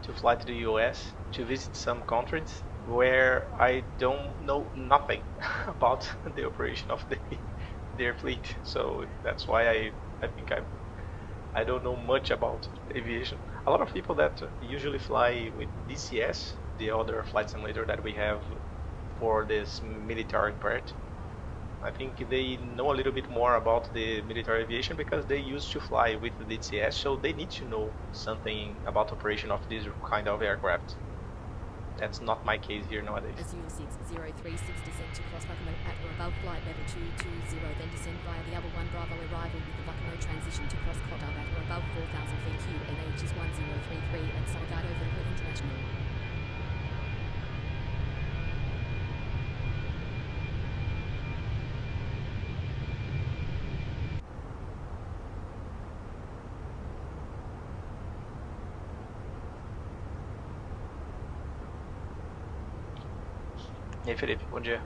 to fly to the US to visit some countries where I don't know nothing about the operation of their fleet. So that's why I think I don't know much about aviation. A lot of people that usually fly with DCS, the other flight simulator that we have for this military part, I think they know a little bit more about the military aviation because they used to fly with the DCS, so they need to know something about operation of this kind of aircraft. That's not my case here nowadays. ASUS 60336 descend to cross Buckamo at or above flight level 220, then descend via the other 1 Bravo arrival with the Buckamo transition to cross Qatar at or above 4,000 feet QNH is 1033 at Salgado Verho International. E aí, Felipe, bom dia.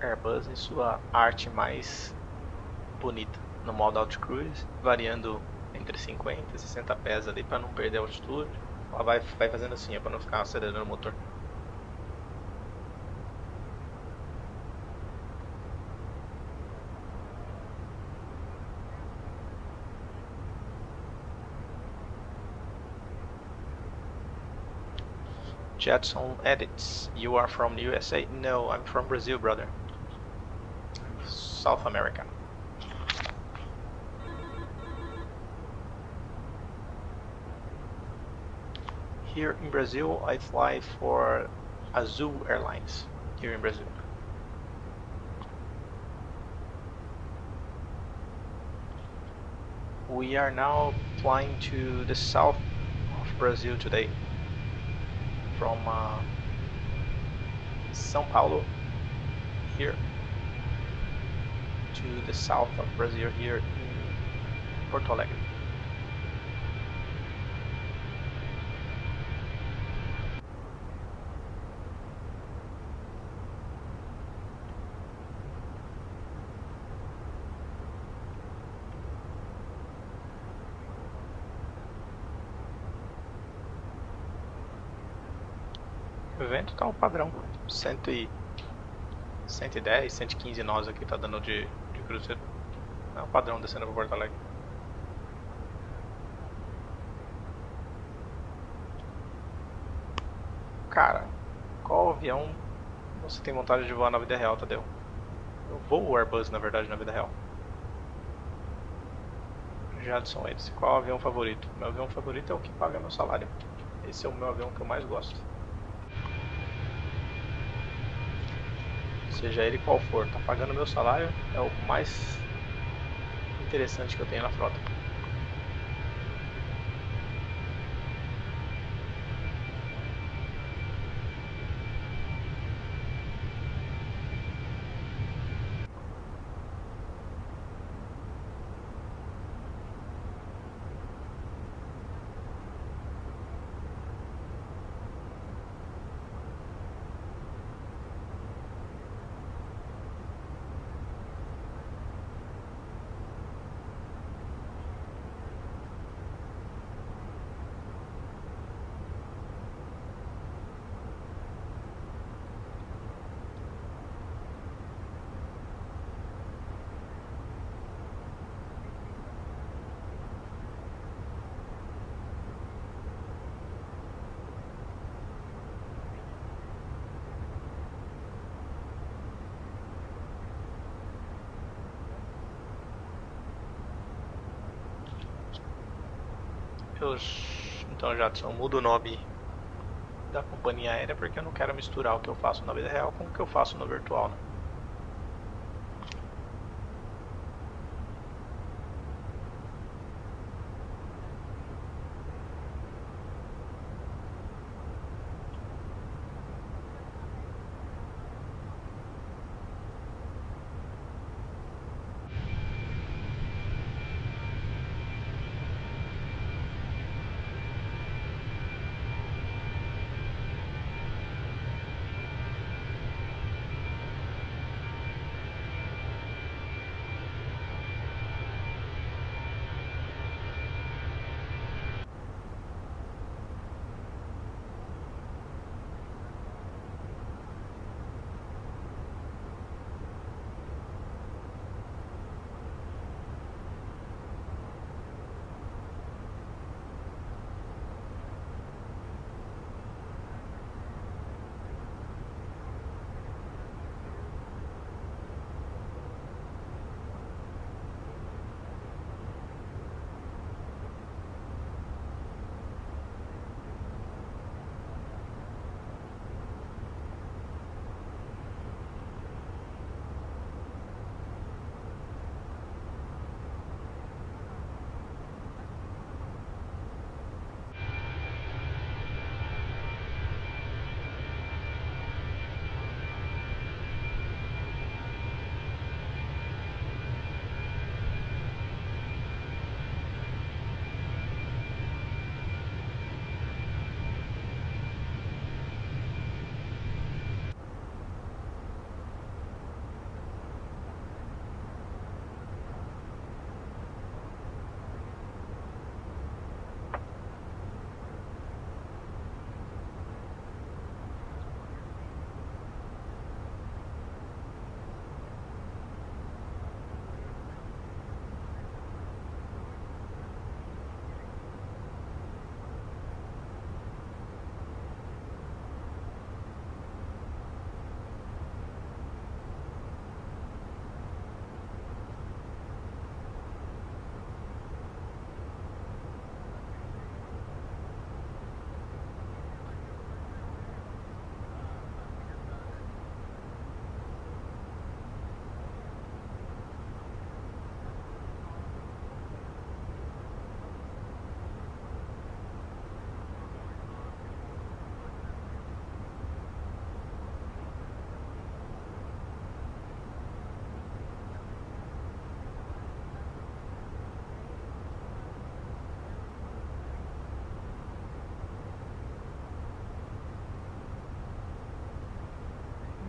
Airbus em sua arte mais bonita, no modo Altcruise, variando entre 50 e 60 pés ali para não perder a altitude. Ela vai fazendo assim, é para não ficar acelerando o motor. Jetson edits. You are from the USA? No, I'm from Brazil, brother. South America. Here in Brazil, I fly for ASUS Airlines. Here in Brazil. We are now flying to the south of Brazil today. From São Paulo here to the south of Brazil here in Porto Alegre. O vento tá o padrão, 110, 115 nós aqui tá dando de cruzeiro. É o padrão descendo pra Porto Alegre. Cara, qual avião você tem vontade de voar na vida real, Tadeu? Eu voo o Airbus, na verdade, na vida real. Jadson Edson, qual o avião favorito? Meu avião favorito é o que paga meu salário. Esse é o meu avião que eu mais gosto. Seja ele qual for, tá pagando meu salário, é o mais interessante que eu tenho na frota. Então, Jadson, muda o nome da companhia aérea porque eu não quero misturar o que eu faço na vida real com o que eu faço no virtual, né?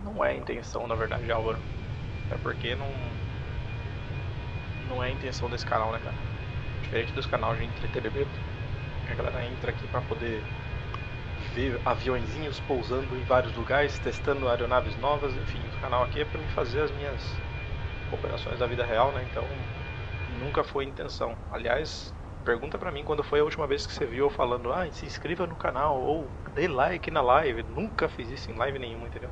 Não é a intenção, na verdade, Álvaro. É porque não é a intenção desse canal, né, cara? Diferente dos canais de entretenimento, a galera entra aqui pra poder ver ver aviõezinhos pousando em vários lugares, testando aeronaves novas, enfim, o canal aqui é para me fazer as minhas operações da vida real, né? Então nunca foi intenção. Aliás, pergunta pra mim quando foi a última vez que você viu eu falando, se inscreva no canal ou dê like na live. Nunca fiz isso em live nenhuma, entendeu?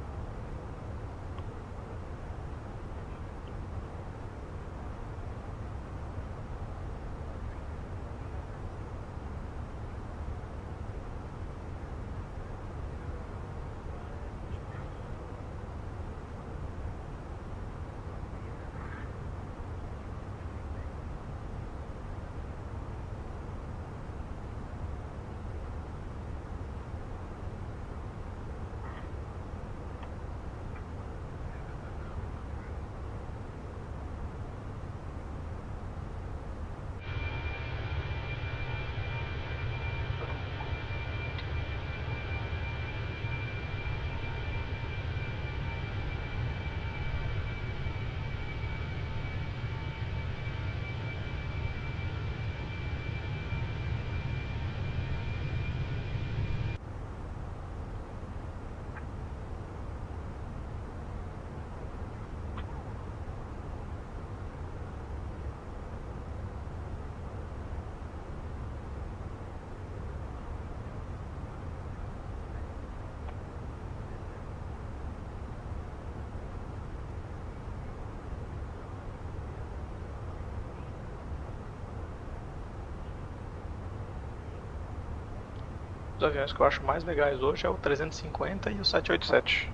Os aviões que eu acho mais legais hoje é o 350 e o 787.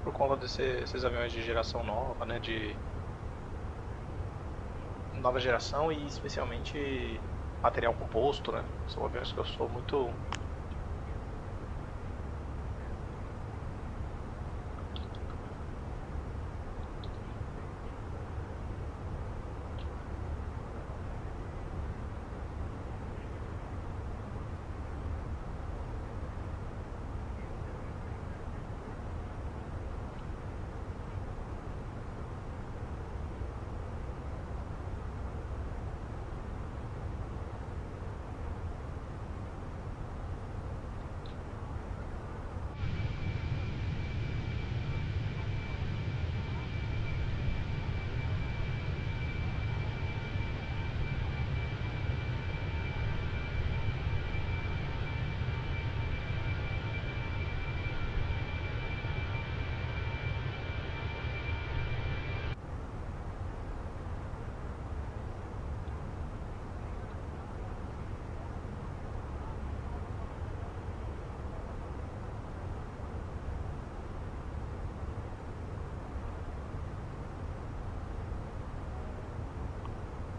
Por conta desses aviões de geração nova, né? De nova geração e especialmente material composto, né? São aviões que eu sou muito...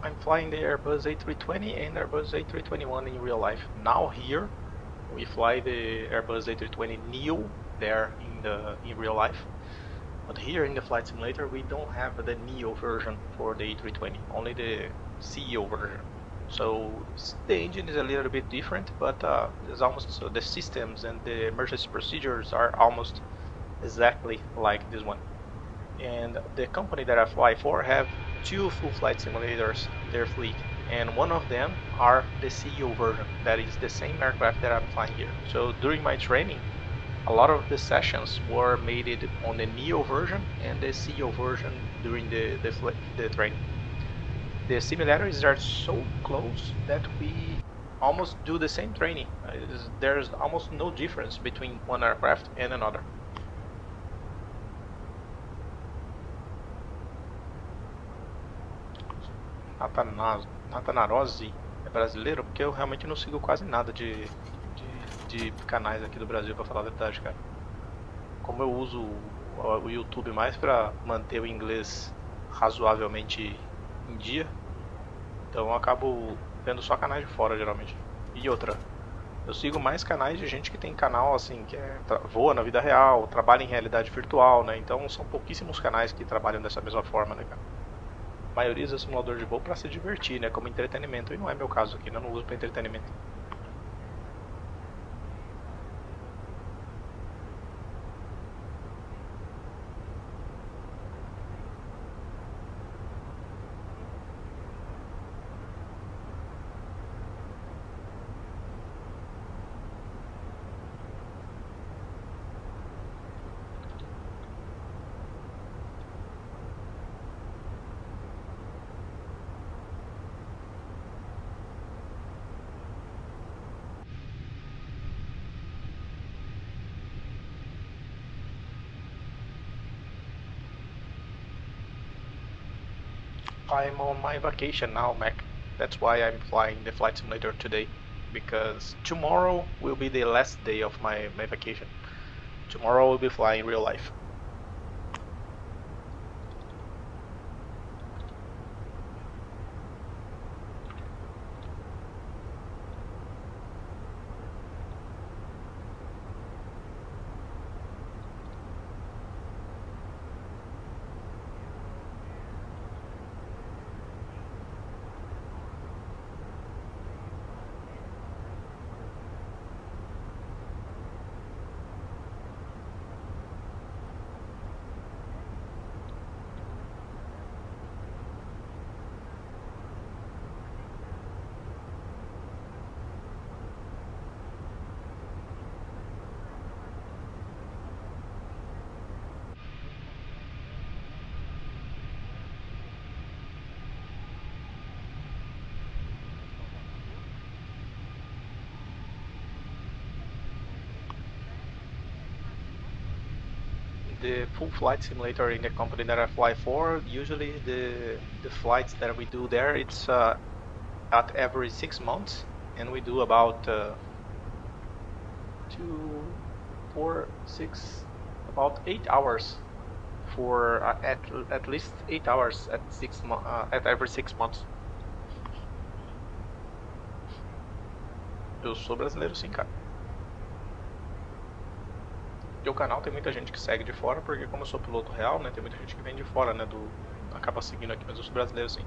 I'm flying the Airbus A320 and Airbus A321 in real life. Now here, we fly the Airbus A320neo there in real life. But here in the flight simulator, we don't have the neo version for the A320, only the CEO version. So the engine is a little bit different, but it's almost so the systems and the emergency procedures are almost exactly like this one. And the company that I fly for have two full flight simulators in their fleet, and one of them are the CEO version, that is the same aircraft that I'm flying here. So during my training, a lot of the sessions were made on the Neo version and the CEO version during the training. The simulators are so close that we almost do the same training. There's almost no difference between one aircraft and another. Natanarose é brasileiro? Porque eu realmente não sigo quase nada de canais aqui do Brasil, pra falar a verdade, cara. Como eu uso o YouTube mais pra manter o inglês razoavelmente em dia, então eu acabo vendo só canais de fora, geralmente. E outra, eu sigo mais canais de gente que tem canal assim, que voa na vida real, trabalha em realidade virtual, né? Então são pouquíssimos canais que trabalham dessa mesma forma, né, cara? A maioria usa simulador de voo para se divertir, né, como entretenimento, e não é meu caso aqui, né? Eu não uso para entretenimento. I'm on my vacation now, Mac. That's why I'm flying the flight simulator today, because tomorrow will be the last day of my vacation. Tomorrow we'll be flying real life. The full flight simulator in the company that I fly for, usually the flights that we do there, it's at every 6 months, and we do about 2, 4, 6, about 8 hours for at least 8 hours at every 6 months. Eu sou brasileiro sim, cara. E o canal tem muita gente que segue de fora, porque como eu sou piloto real, né, tem muita gente que vem de fora, né, acaba seguindo aqui, mas eu sou brasileiro sim.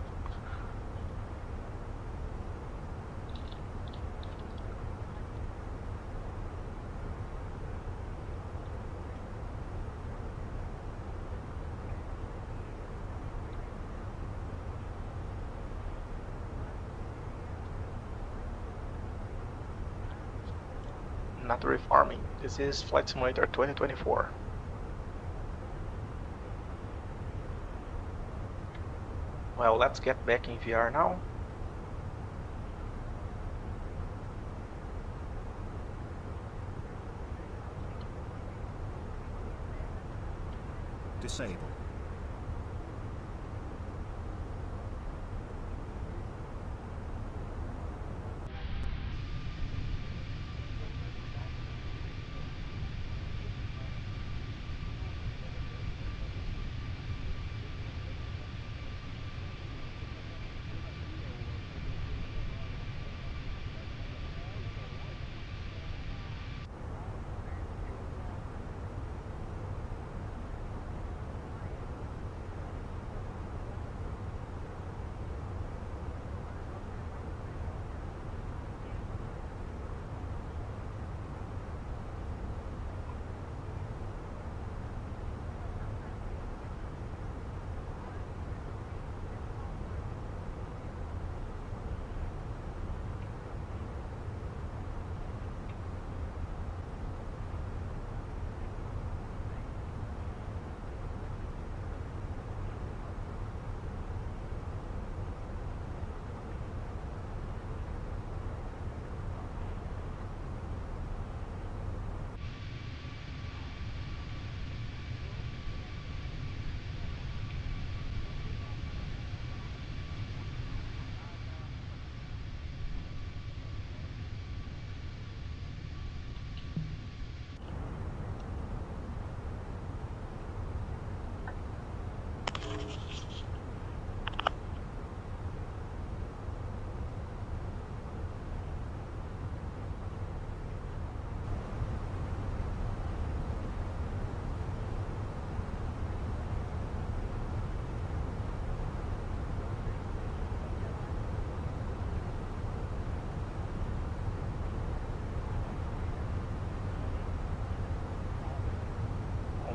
Not refarming. This is Flight Simulator 2024. Well, let's get back in VR now. Disable.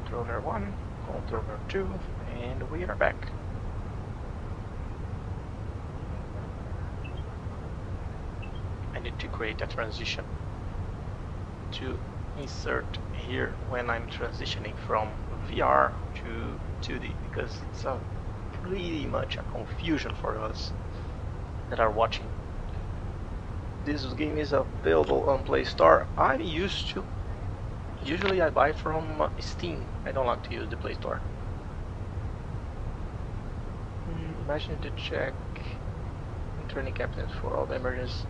Controller 1, controller 2, and we are back. I need to create a transition to insert here when I'm transitioning from VR to 2D, because it's pretty much a confusion for us that are watching. This game is available on Play Store. Usually I buy from Steam. I don't like to use the Play Store. Imagine to check training captains for all the emergencies.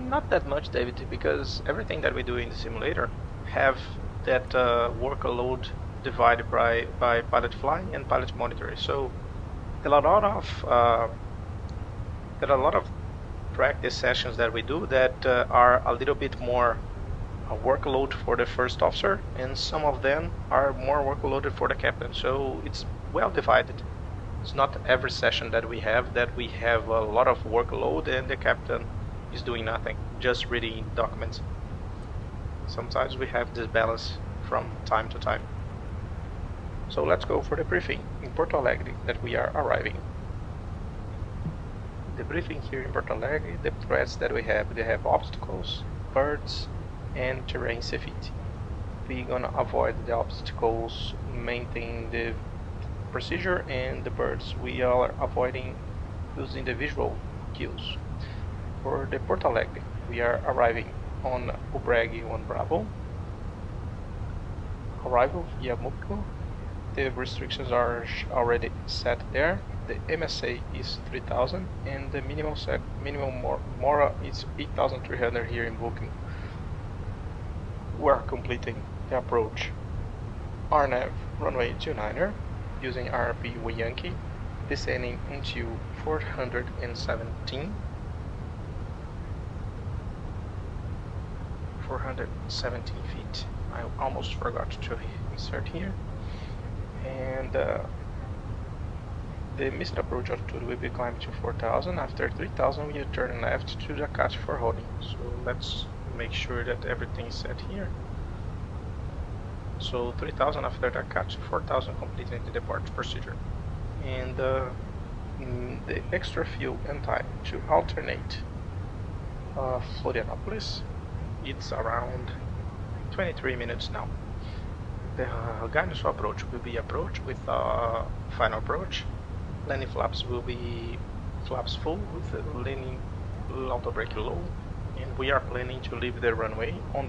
Not that much, David, because everything that we do in the simulator have that workload divided by pilot flying and pilot monitoring. So there are a lot of practice sessions that we do that are a little bit more workload for the first officer, and some of them are more workloaded for the captain. So it's well divided. It's not every session that we have a lot of workload and the captain is doing nothing, just reading documents. Sometimes we have this balance from time to time. So let's go for the briefing in Porto Alegre that we are arriving. The briefing here in Porto Alegre, the threats that we have obstacles, birds, and terrain safety. We're gonna avoid the obstacles, maintain the procedure, and the birds we are avoiding using the visual cues. For the Porto Alegre, we are arriving on Ubreg 1 Bravo. Arrival via Muco. The restrictions are already set there. The MSA is 3000 and the minimum Mora is 8300 here in booking. We are completing the approach RNAV runway 29er using RP Yankee, descending into 417 feet. I almost forgot to insert here. And the missed approach altitude will be climbed to 4000. After 3000 we turn left to the catch for holding. So let's make sure that everything is set here. So 3000 after the catch, 4000 completing the departure procedure. And the extra fuel and time to alternate Florianopolis, it's around 23 minutes now. The guidance approach will be approach with final approach. Landing flaps will be flaps full with the landing auto brake low, and we are planning to leave the runway on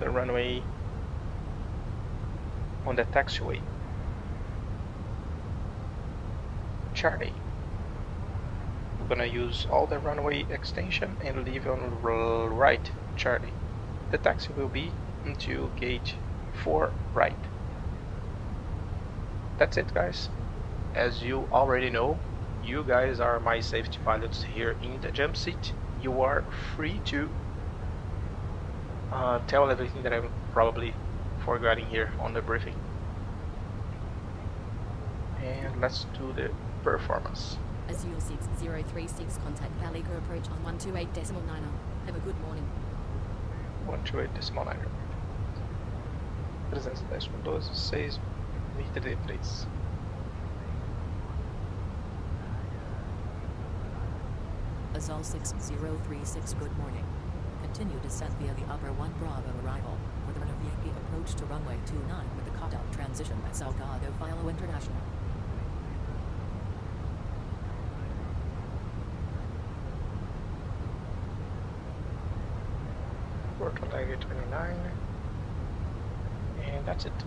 the taxiway. Charlie. We're gonna use all the runway extension and leave on right Charlie. The taxi will be into gate 4 right. That's it, guys. As you already know, you guys are my safety pilots here in the jump seat. You are free to tell everything that I'm probably forgetting here on the briefing. And let's do the performance. ASUS 6036, contact Alegre approach on 128.9. Have a good morning. 128.9. Presença 10.12, 6.33. ASUS 6036, good morning. Continue descent via the upper 1 Bravo arrival, for the Renoviki approach to runway 29 with the cutout transition at Salgado Filo International. Porto Alegre 29, and that's it.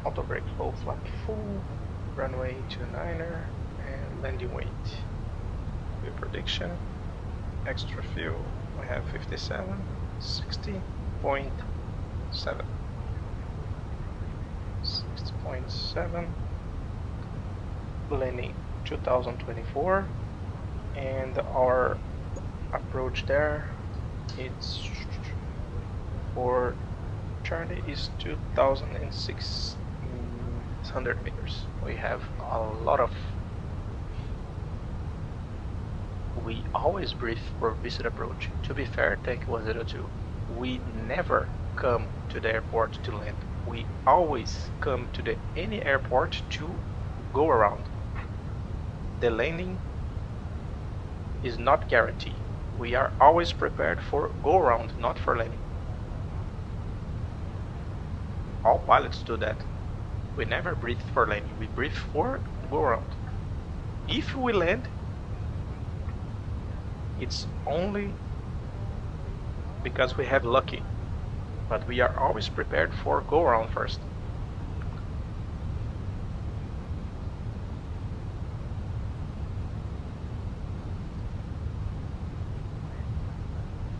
Auto brake low, flap full, runway 29er, and landing weight. Fuel prediction, extra fuel, we have 57, 60.7. 60.7, landing 2024, and our approach there, it's for Charlie is 2,600 meters. We have a lot of. We always brief for visit approach. To be fair, Tech 102, we never come to the airport to land. We always come to any airport to go around. The landing is not guaranteed. We are always prepared for go around, not for landing. All pilots do that. We never breathe for landing, we breathe for go around. If we land, it's only because we have lucky, but we are always prepared for go around first.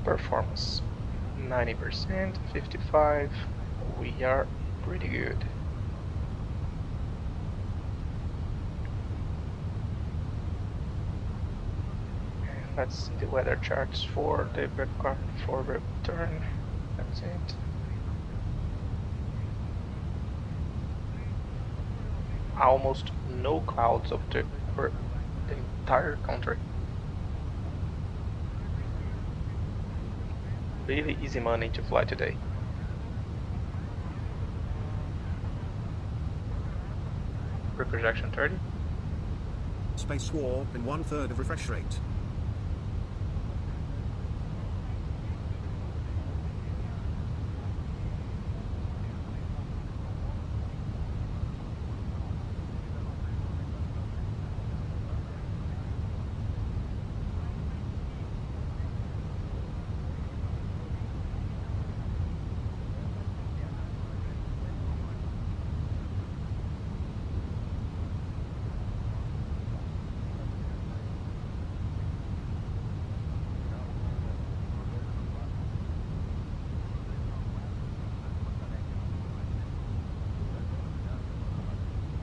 Performance 90%, 55. We are pretty good. And let's see the weather charts for the return. That's it. Almost no clouds over the entire country. Really easy money to fly today. Projection 30. Space warp in 1/3 of refresh rate.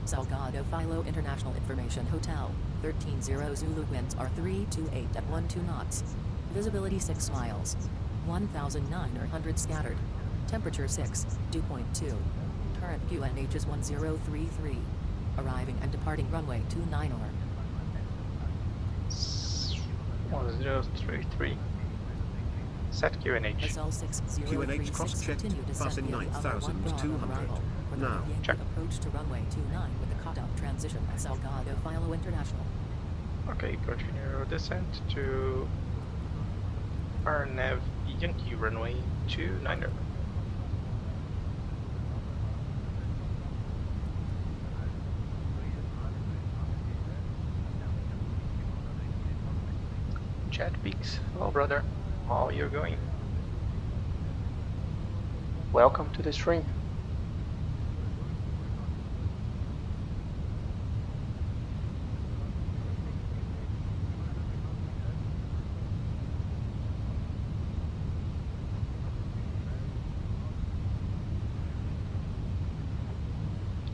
Salgado Filo International Information Hotel, 13-0 Zulu winds are 328 at 12 knots. Visibility 6 miles. 1,900 scattered. Temperature 6, dew point 2. Current QNH is 1033. Arriving and departing runway 29 or 1033. Set QNH. QNH cross-checked, passing 9,200. Now, check. Approach to runway 29 with the cutoff transition at Salgado Filo International. Okay, continue descent to RNAV Yankee runway 29er. Chat Peaks, hello brother, how are you going? Welcome to the stream.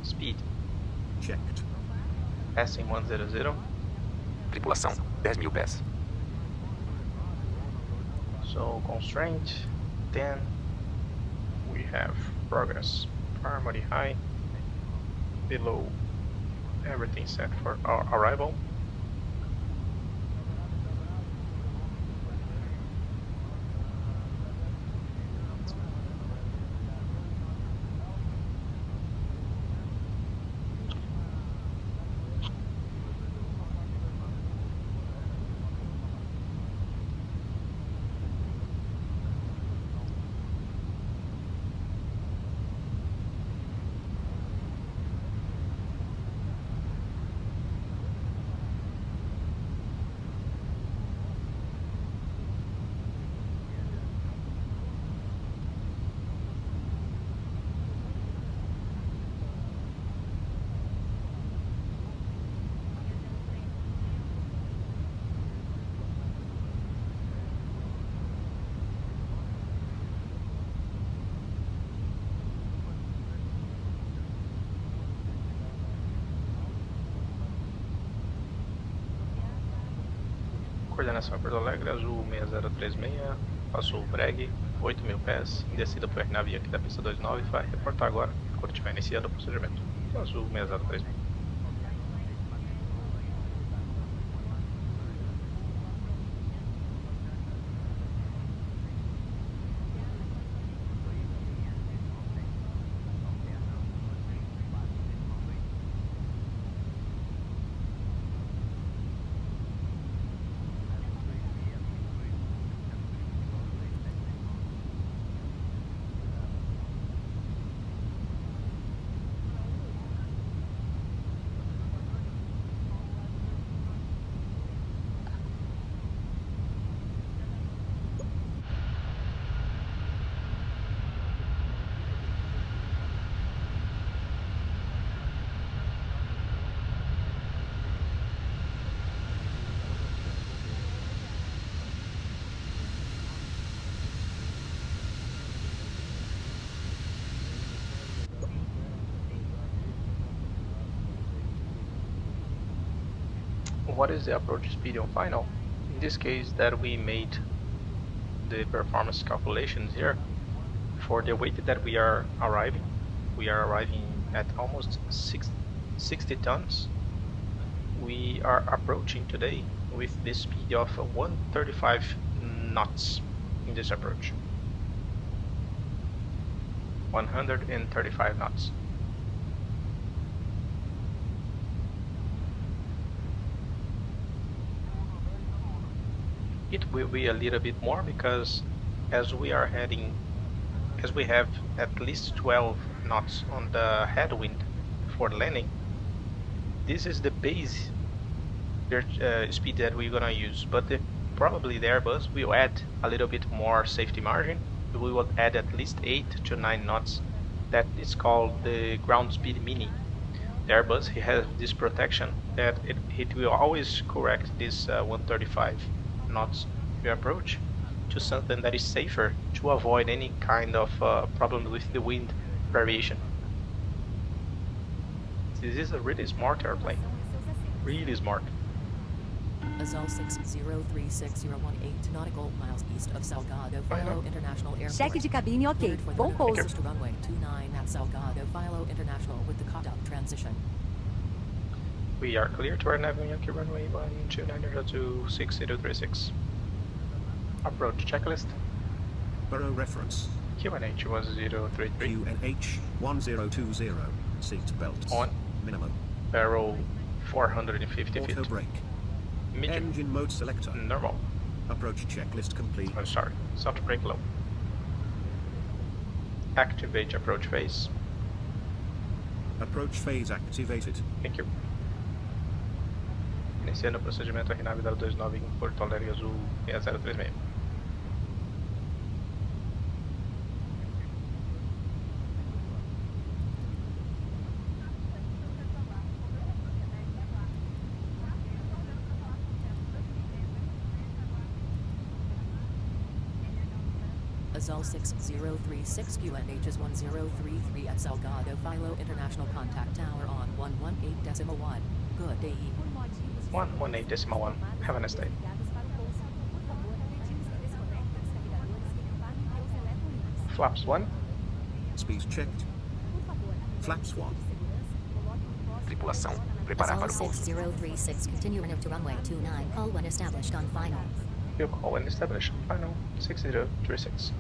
Speed. Checked. Passing 100. Tripulação, 10.000 pés. So constraint 10. We have progress primary high. Below everything set for our arrival. Coordenação Porto Alegre, azul 6036, passou o breg, 8.000 pés, em descida para o aeronave aqui da pista 29 e vai reportar agora, quando tiver iniciado o procedimento. Azul 6036. what is the approach speed on final? In this case that we made the performance calculations here, for the weight that we are arriving at almost 60 tons. We are approaching today with the speed of 135 knots in this approach. 135 knots. It will be a little bit more because as we have at least 12 knots on the headwind for landing, this is the base speed that we're gonna use, but probably the Airbus will add a little bit more safety margin. We will add at least 8 to 9 knots. That is called the ground speed mini. The Airbus, he has this protection that it will always correct this 135 knots approach to something that is safer to avoid any kind of problem with the wind variation. This is a really smart airplane. Really smart. Azul 6036018 nautical miles east of Salgado Filo International Airport. Cheque de cabine ok. Bom pouso. To runway 29 at Salgado Filo International with the cut-up transition. We are clear to our Navy Yankee runway 129 6036. Approach checklist. Borough reference. QNH 1033. QNH 1020. Seat belt. On. Minimum. Barrel 450 feet. Auto brake. Medium. Engine mode selector. Normal. Approach checklist complete. Oh, sorry. Soft brake low. Activate approach phase. Approach phase activated. Thank you. Iniciando o procedimento RNAV 029 em Porto Alegre Azul 6036. Azul 6036 QNH is 1033 at Salgado Filo International Contact Tower on 118.1. Good day. 118.1. Have a nice day. Flaps 1. Speed checked. Flaps 1. Tripulação, preparar para o Azul pouso. 6036, continue running to runway 29, call when established on final. We'll call when established. Final 6036.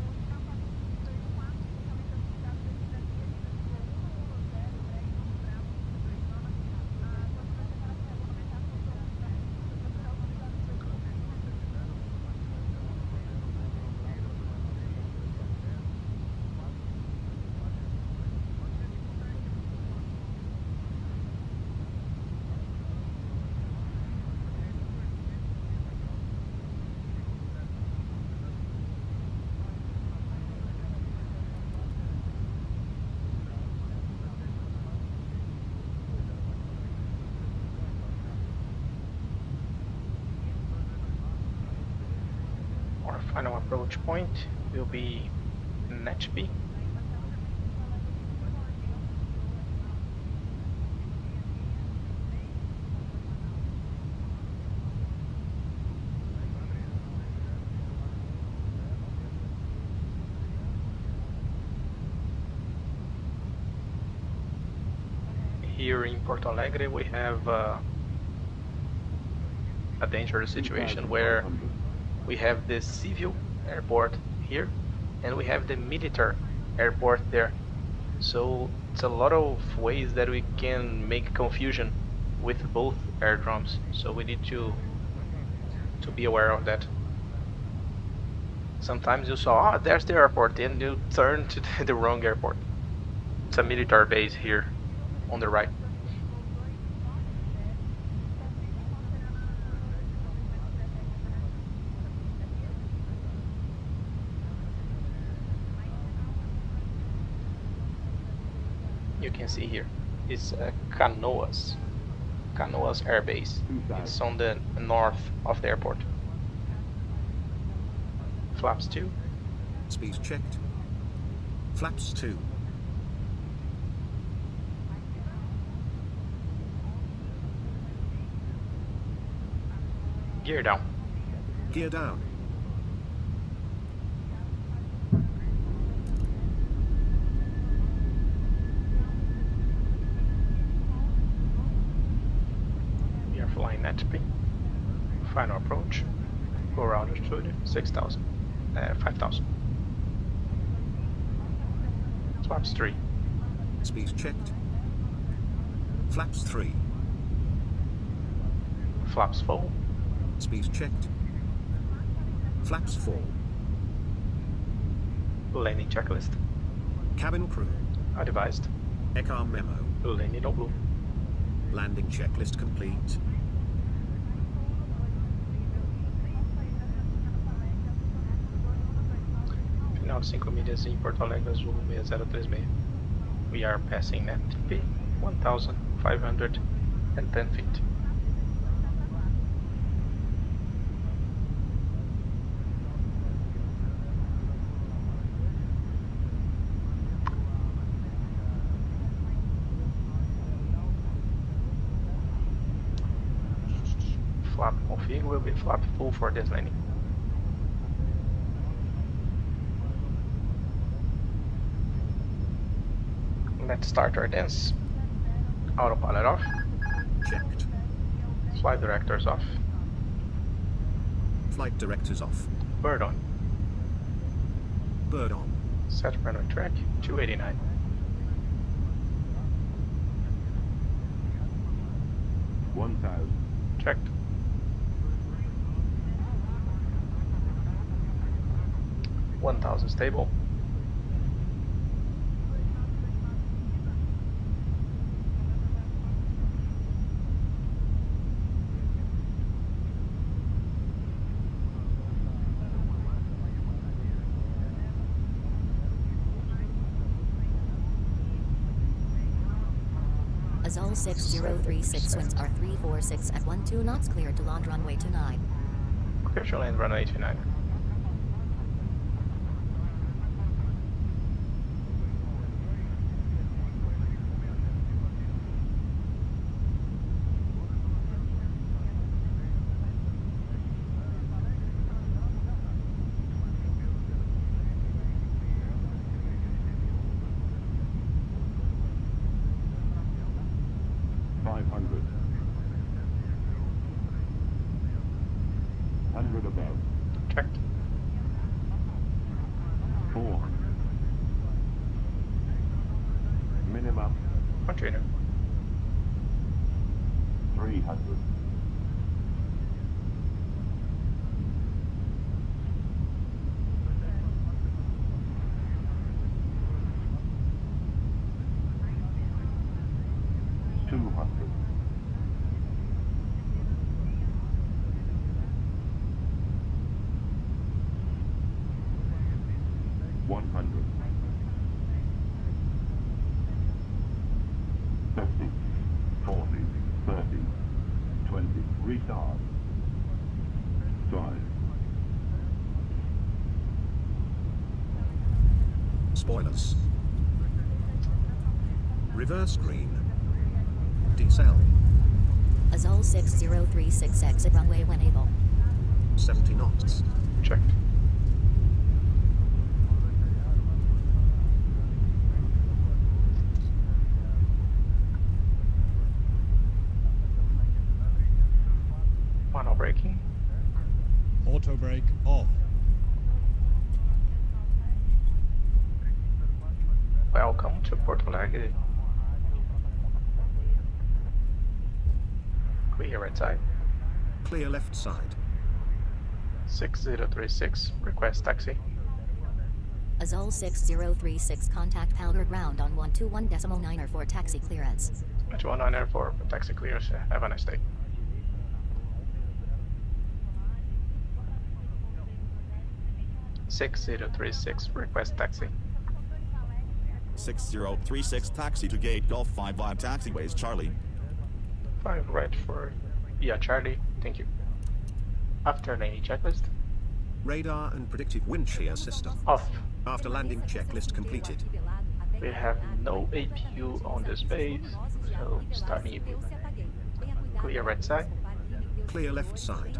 Our final approach point will be Netby. Here in Porto Alegre we have a dangerous situation where we have the civil airport here and we have the military airport there. So it's a lot of ways that we can make confusion with both airdromes. So we need to be aware of that. Sometimes you saw, oh, there's the airport, and you turn to the wrong airport. It's a military base here on the right. You can see here, it's Canoas Air Base. It's on the north of the airport. Flaps 2. Speed checked. Flaps 2. Gear down. Gear down. We are flying at speed. Final approach. Go around altitude 6,000. 5,000. Flaps 3. Speed checked. Flaps 3. Flaps full. Speed checked. Flaps 4. Landing checklist. Cabin crew. Advised. ECAR memo. Landing on blue. Landing checklist complete. Final 5 milhas em Porto Alegre, Azul 6036. We are passing net TP 1,510 feet. Flap config will be flap full for this landing. Let's start our dance. Autopilot off. Checked. Flight directors off. Flight directors off. Bird on. Bird on. Set runway track 289. Checked. 1,000 stable. Azul 6036 winds are 346 at 12 knots, cleared to land runway 29. Clear to land runway 29. Checked. 400. Minimum. Container. 300. Retard. Drive. Spoilers. Reverse green. Decel. Azul 6036 exit runway when able. 70 knots. Checked. Manual braking. Auto brake off. Welcome to Porto Alegre. Clear right side. Clear left side. 6036, request taxi. Azul 6036, contact powder ground on 121.9 for taxi clearance. 121.9 for taxi clearance. Have a nice day. (6036) request taxi. 6036 taxi to gate Golf 5 via taxiways Charlie. 5 right for Charlie, thank you. After landing checklist. Radar and predictive wind shear system. Off. After landing checklist completed. We have no APU on this base, so starting APU. Clear right side. Clear left side.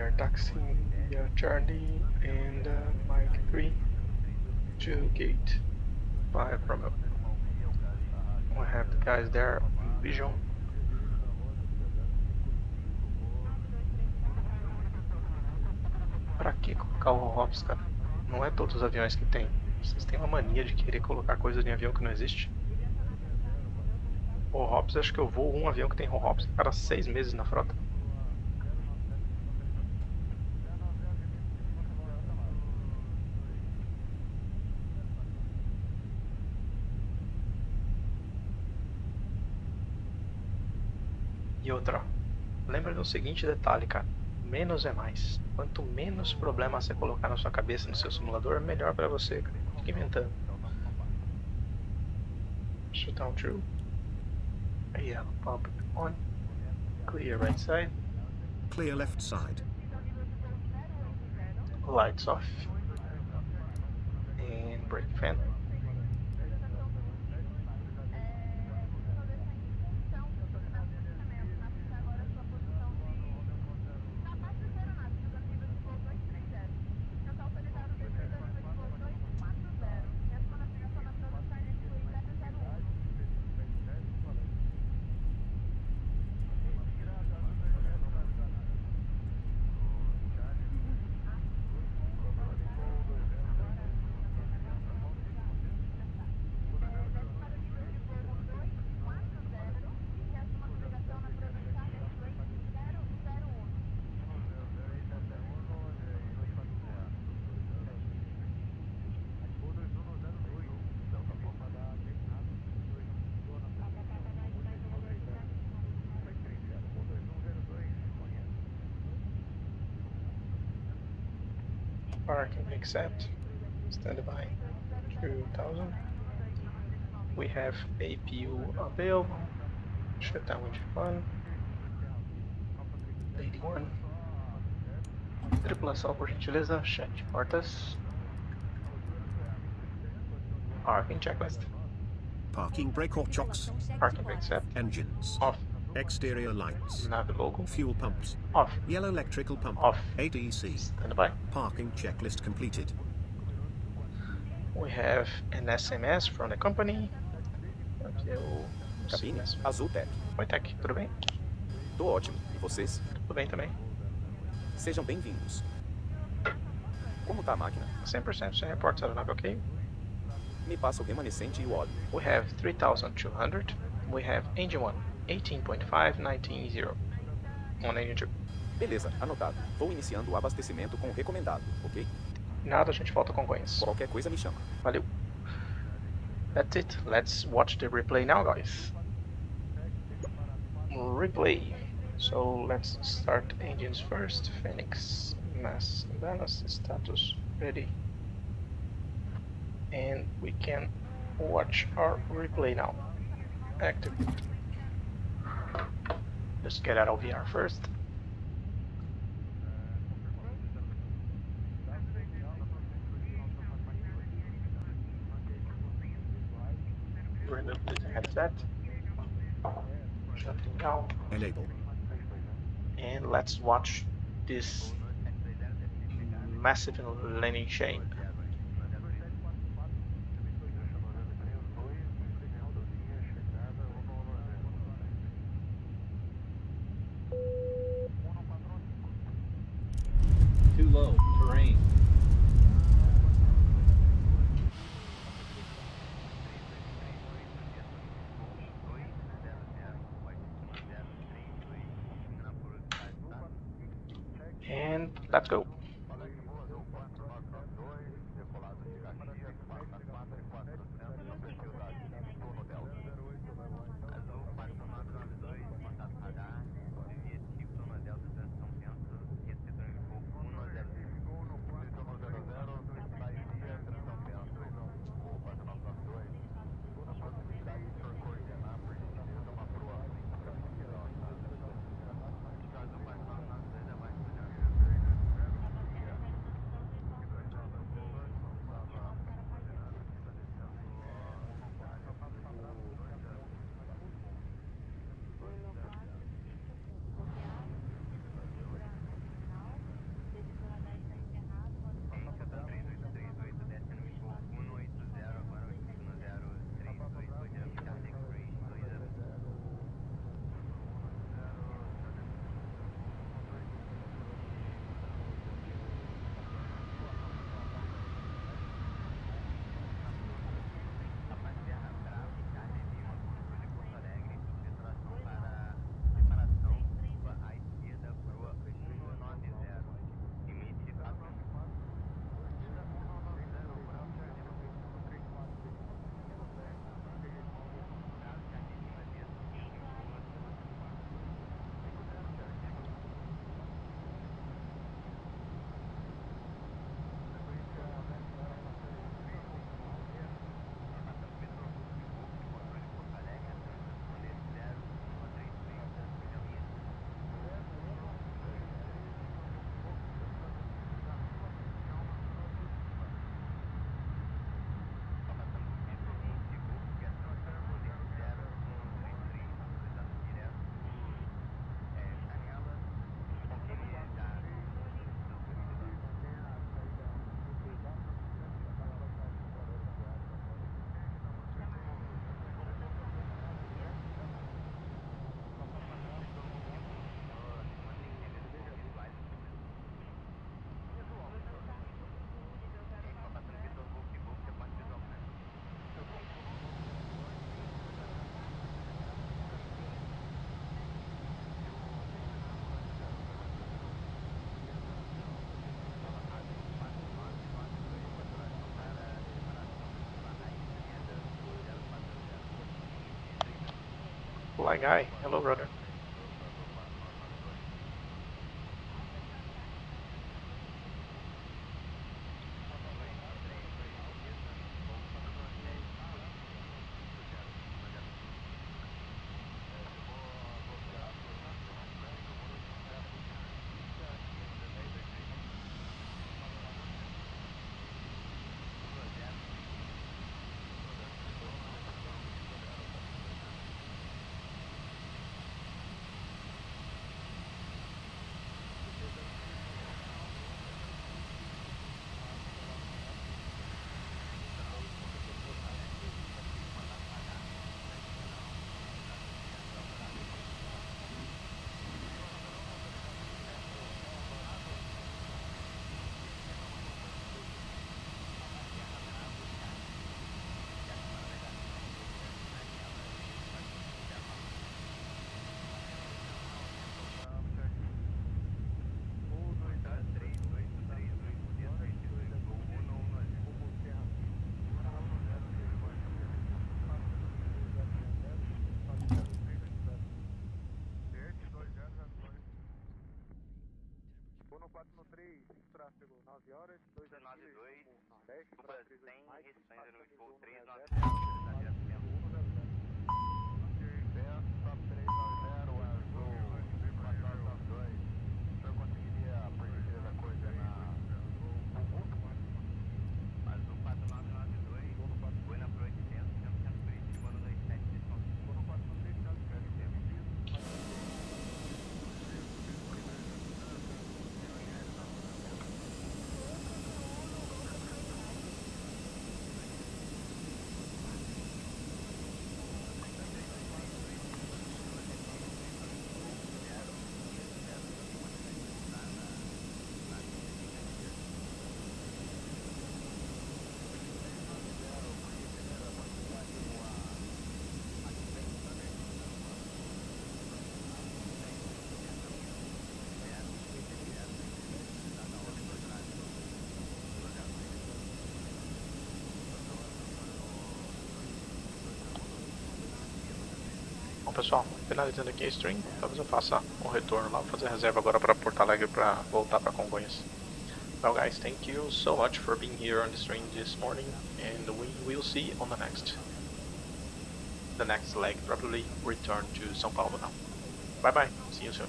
are taxiing via Charlie and Mike 3 to gate 5 Romeo. We have the guys there on vision. Pra que colocar o hops, cara? Não é todos os aviões que tem. Vocês têm uma mania de querer colocar coisa em avião que não existe. O hops, acho que eu vou um avião que tem hops a cada 6 meses na frota. E outra, lembra do seguinte detalhe, cara. Menos é mais. Quanto menos problema você colocar na sua cabeça no seu simulador, melhor pra você, cara. Fica inventando. Shutdown true. Yeah, pump on. Clear right side. Clear left side. Lights off. And brake fan. Parking accept, standby 2000. We have APU available, shutdown with fun, lady 1. Tripulação, por gentileza, check portas. Parking checklist. Parking brake or chocks. Parking brake set. Engines. Off. Exterior lights. Nav logo. Fuel pumps. Off. Yellow electrical pump. Off. ATC. Standby. Parking checklist completed. We have an SMS from the company. Cabine, AZUTEC. WIFI, tudo bem? Tô ótimo. E vocês? Tudo bem também. Sejam bem-vindos. Como tá a máquina? 100% sem reportes aeronave, ok? Me passa o remanescente e o óleo. We have 3,200. We have engine 1, 18.5, 19.0. On engine 2. Beleza, anotado. Vou iniciando o abastecimento com o recomendado, ok? Nada, a gente volta com coins. Qualquer coisa me chama. Valeu. That's it. Let's watch the replay now, guys. Replay. So let's start engines first. Phoenix, mass balance, status ready. And we can watch our replay now. Active. Let's get out of VR first. Remove the headset. Shutting down. Enable. And let's watch this massive landing chain. Too low, terrain. And let's go. Fly guy, hello brother. Tráfego 9 horas, 2 a 9 Nordeste, para 3 mais, ainda no voo 390, top 390, Azul, 492. O senhor conseguiria preencher essa coisa na Azul 4992, foi na Pro 800, centro Curitiba, no 27 de São Paulo. No 493, caso queira ter medido. Bom pessoal, finalizando aqui a stream, talvez eu faça um retorno lá, vou fazer reserva agora para Porto Alegre para voltar para Congonhas. Well guys, thank you so much for being here on the stream this morning, and we will see on the next leg, probably return to São Paulo now. Bye bye, see you soon.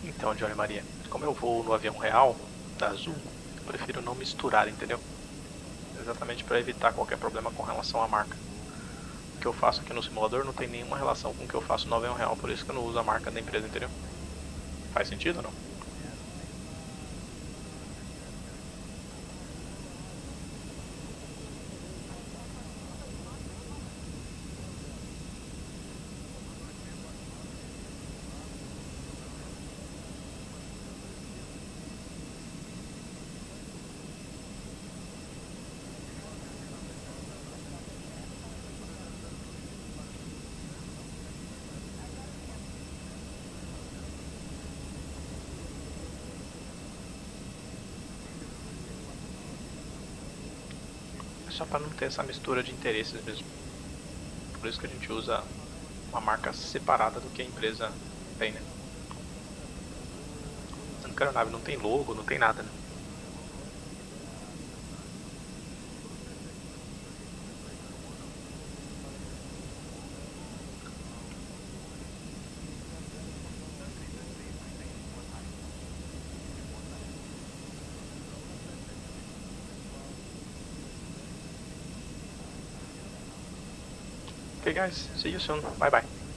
Então, Johnny Maria, como eu vou no avião real da Azul, eu prefiro não misturar, entendeu? Exatamente para evitar qualquer problema com relação à marca. O que eu faço aqui no simulador não tem nenhuma relação com o que eu faço no avião real, por isso que eu não uso a marca da empresa, entendeu? Faz sentido ou não? Só para não ter essa mistura de interesses mesmo. Por isso que a gente usa uma marca separada do que a empresa tem, né? Sendo que a aeronave não tem logo, não tem nada, né? Okay guys, see you soon. Bye bye.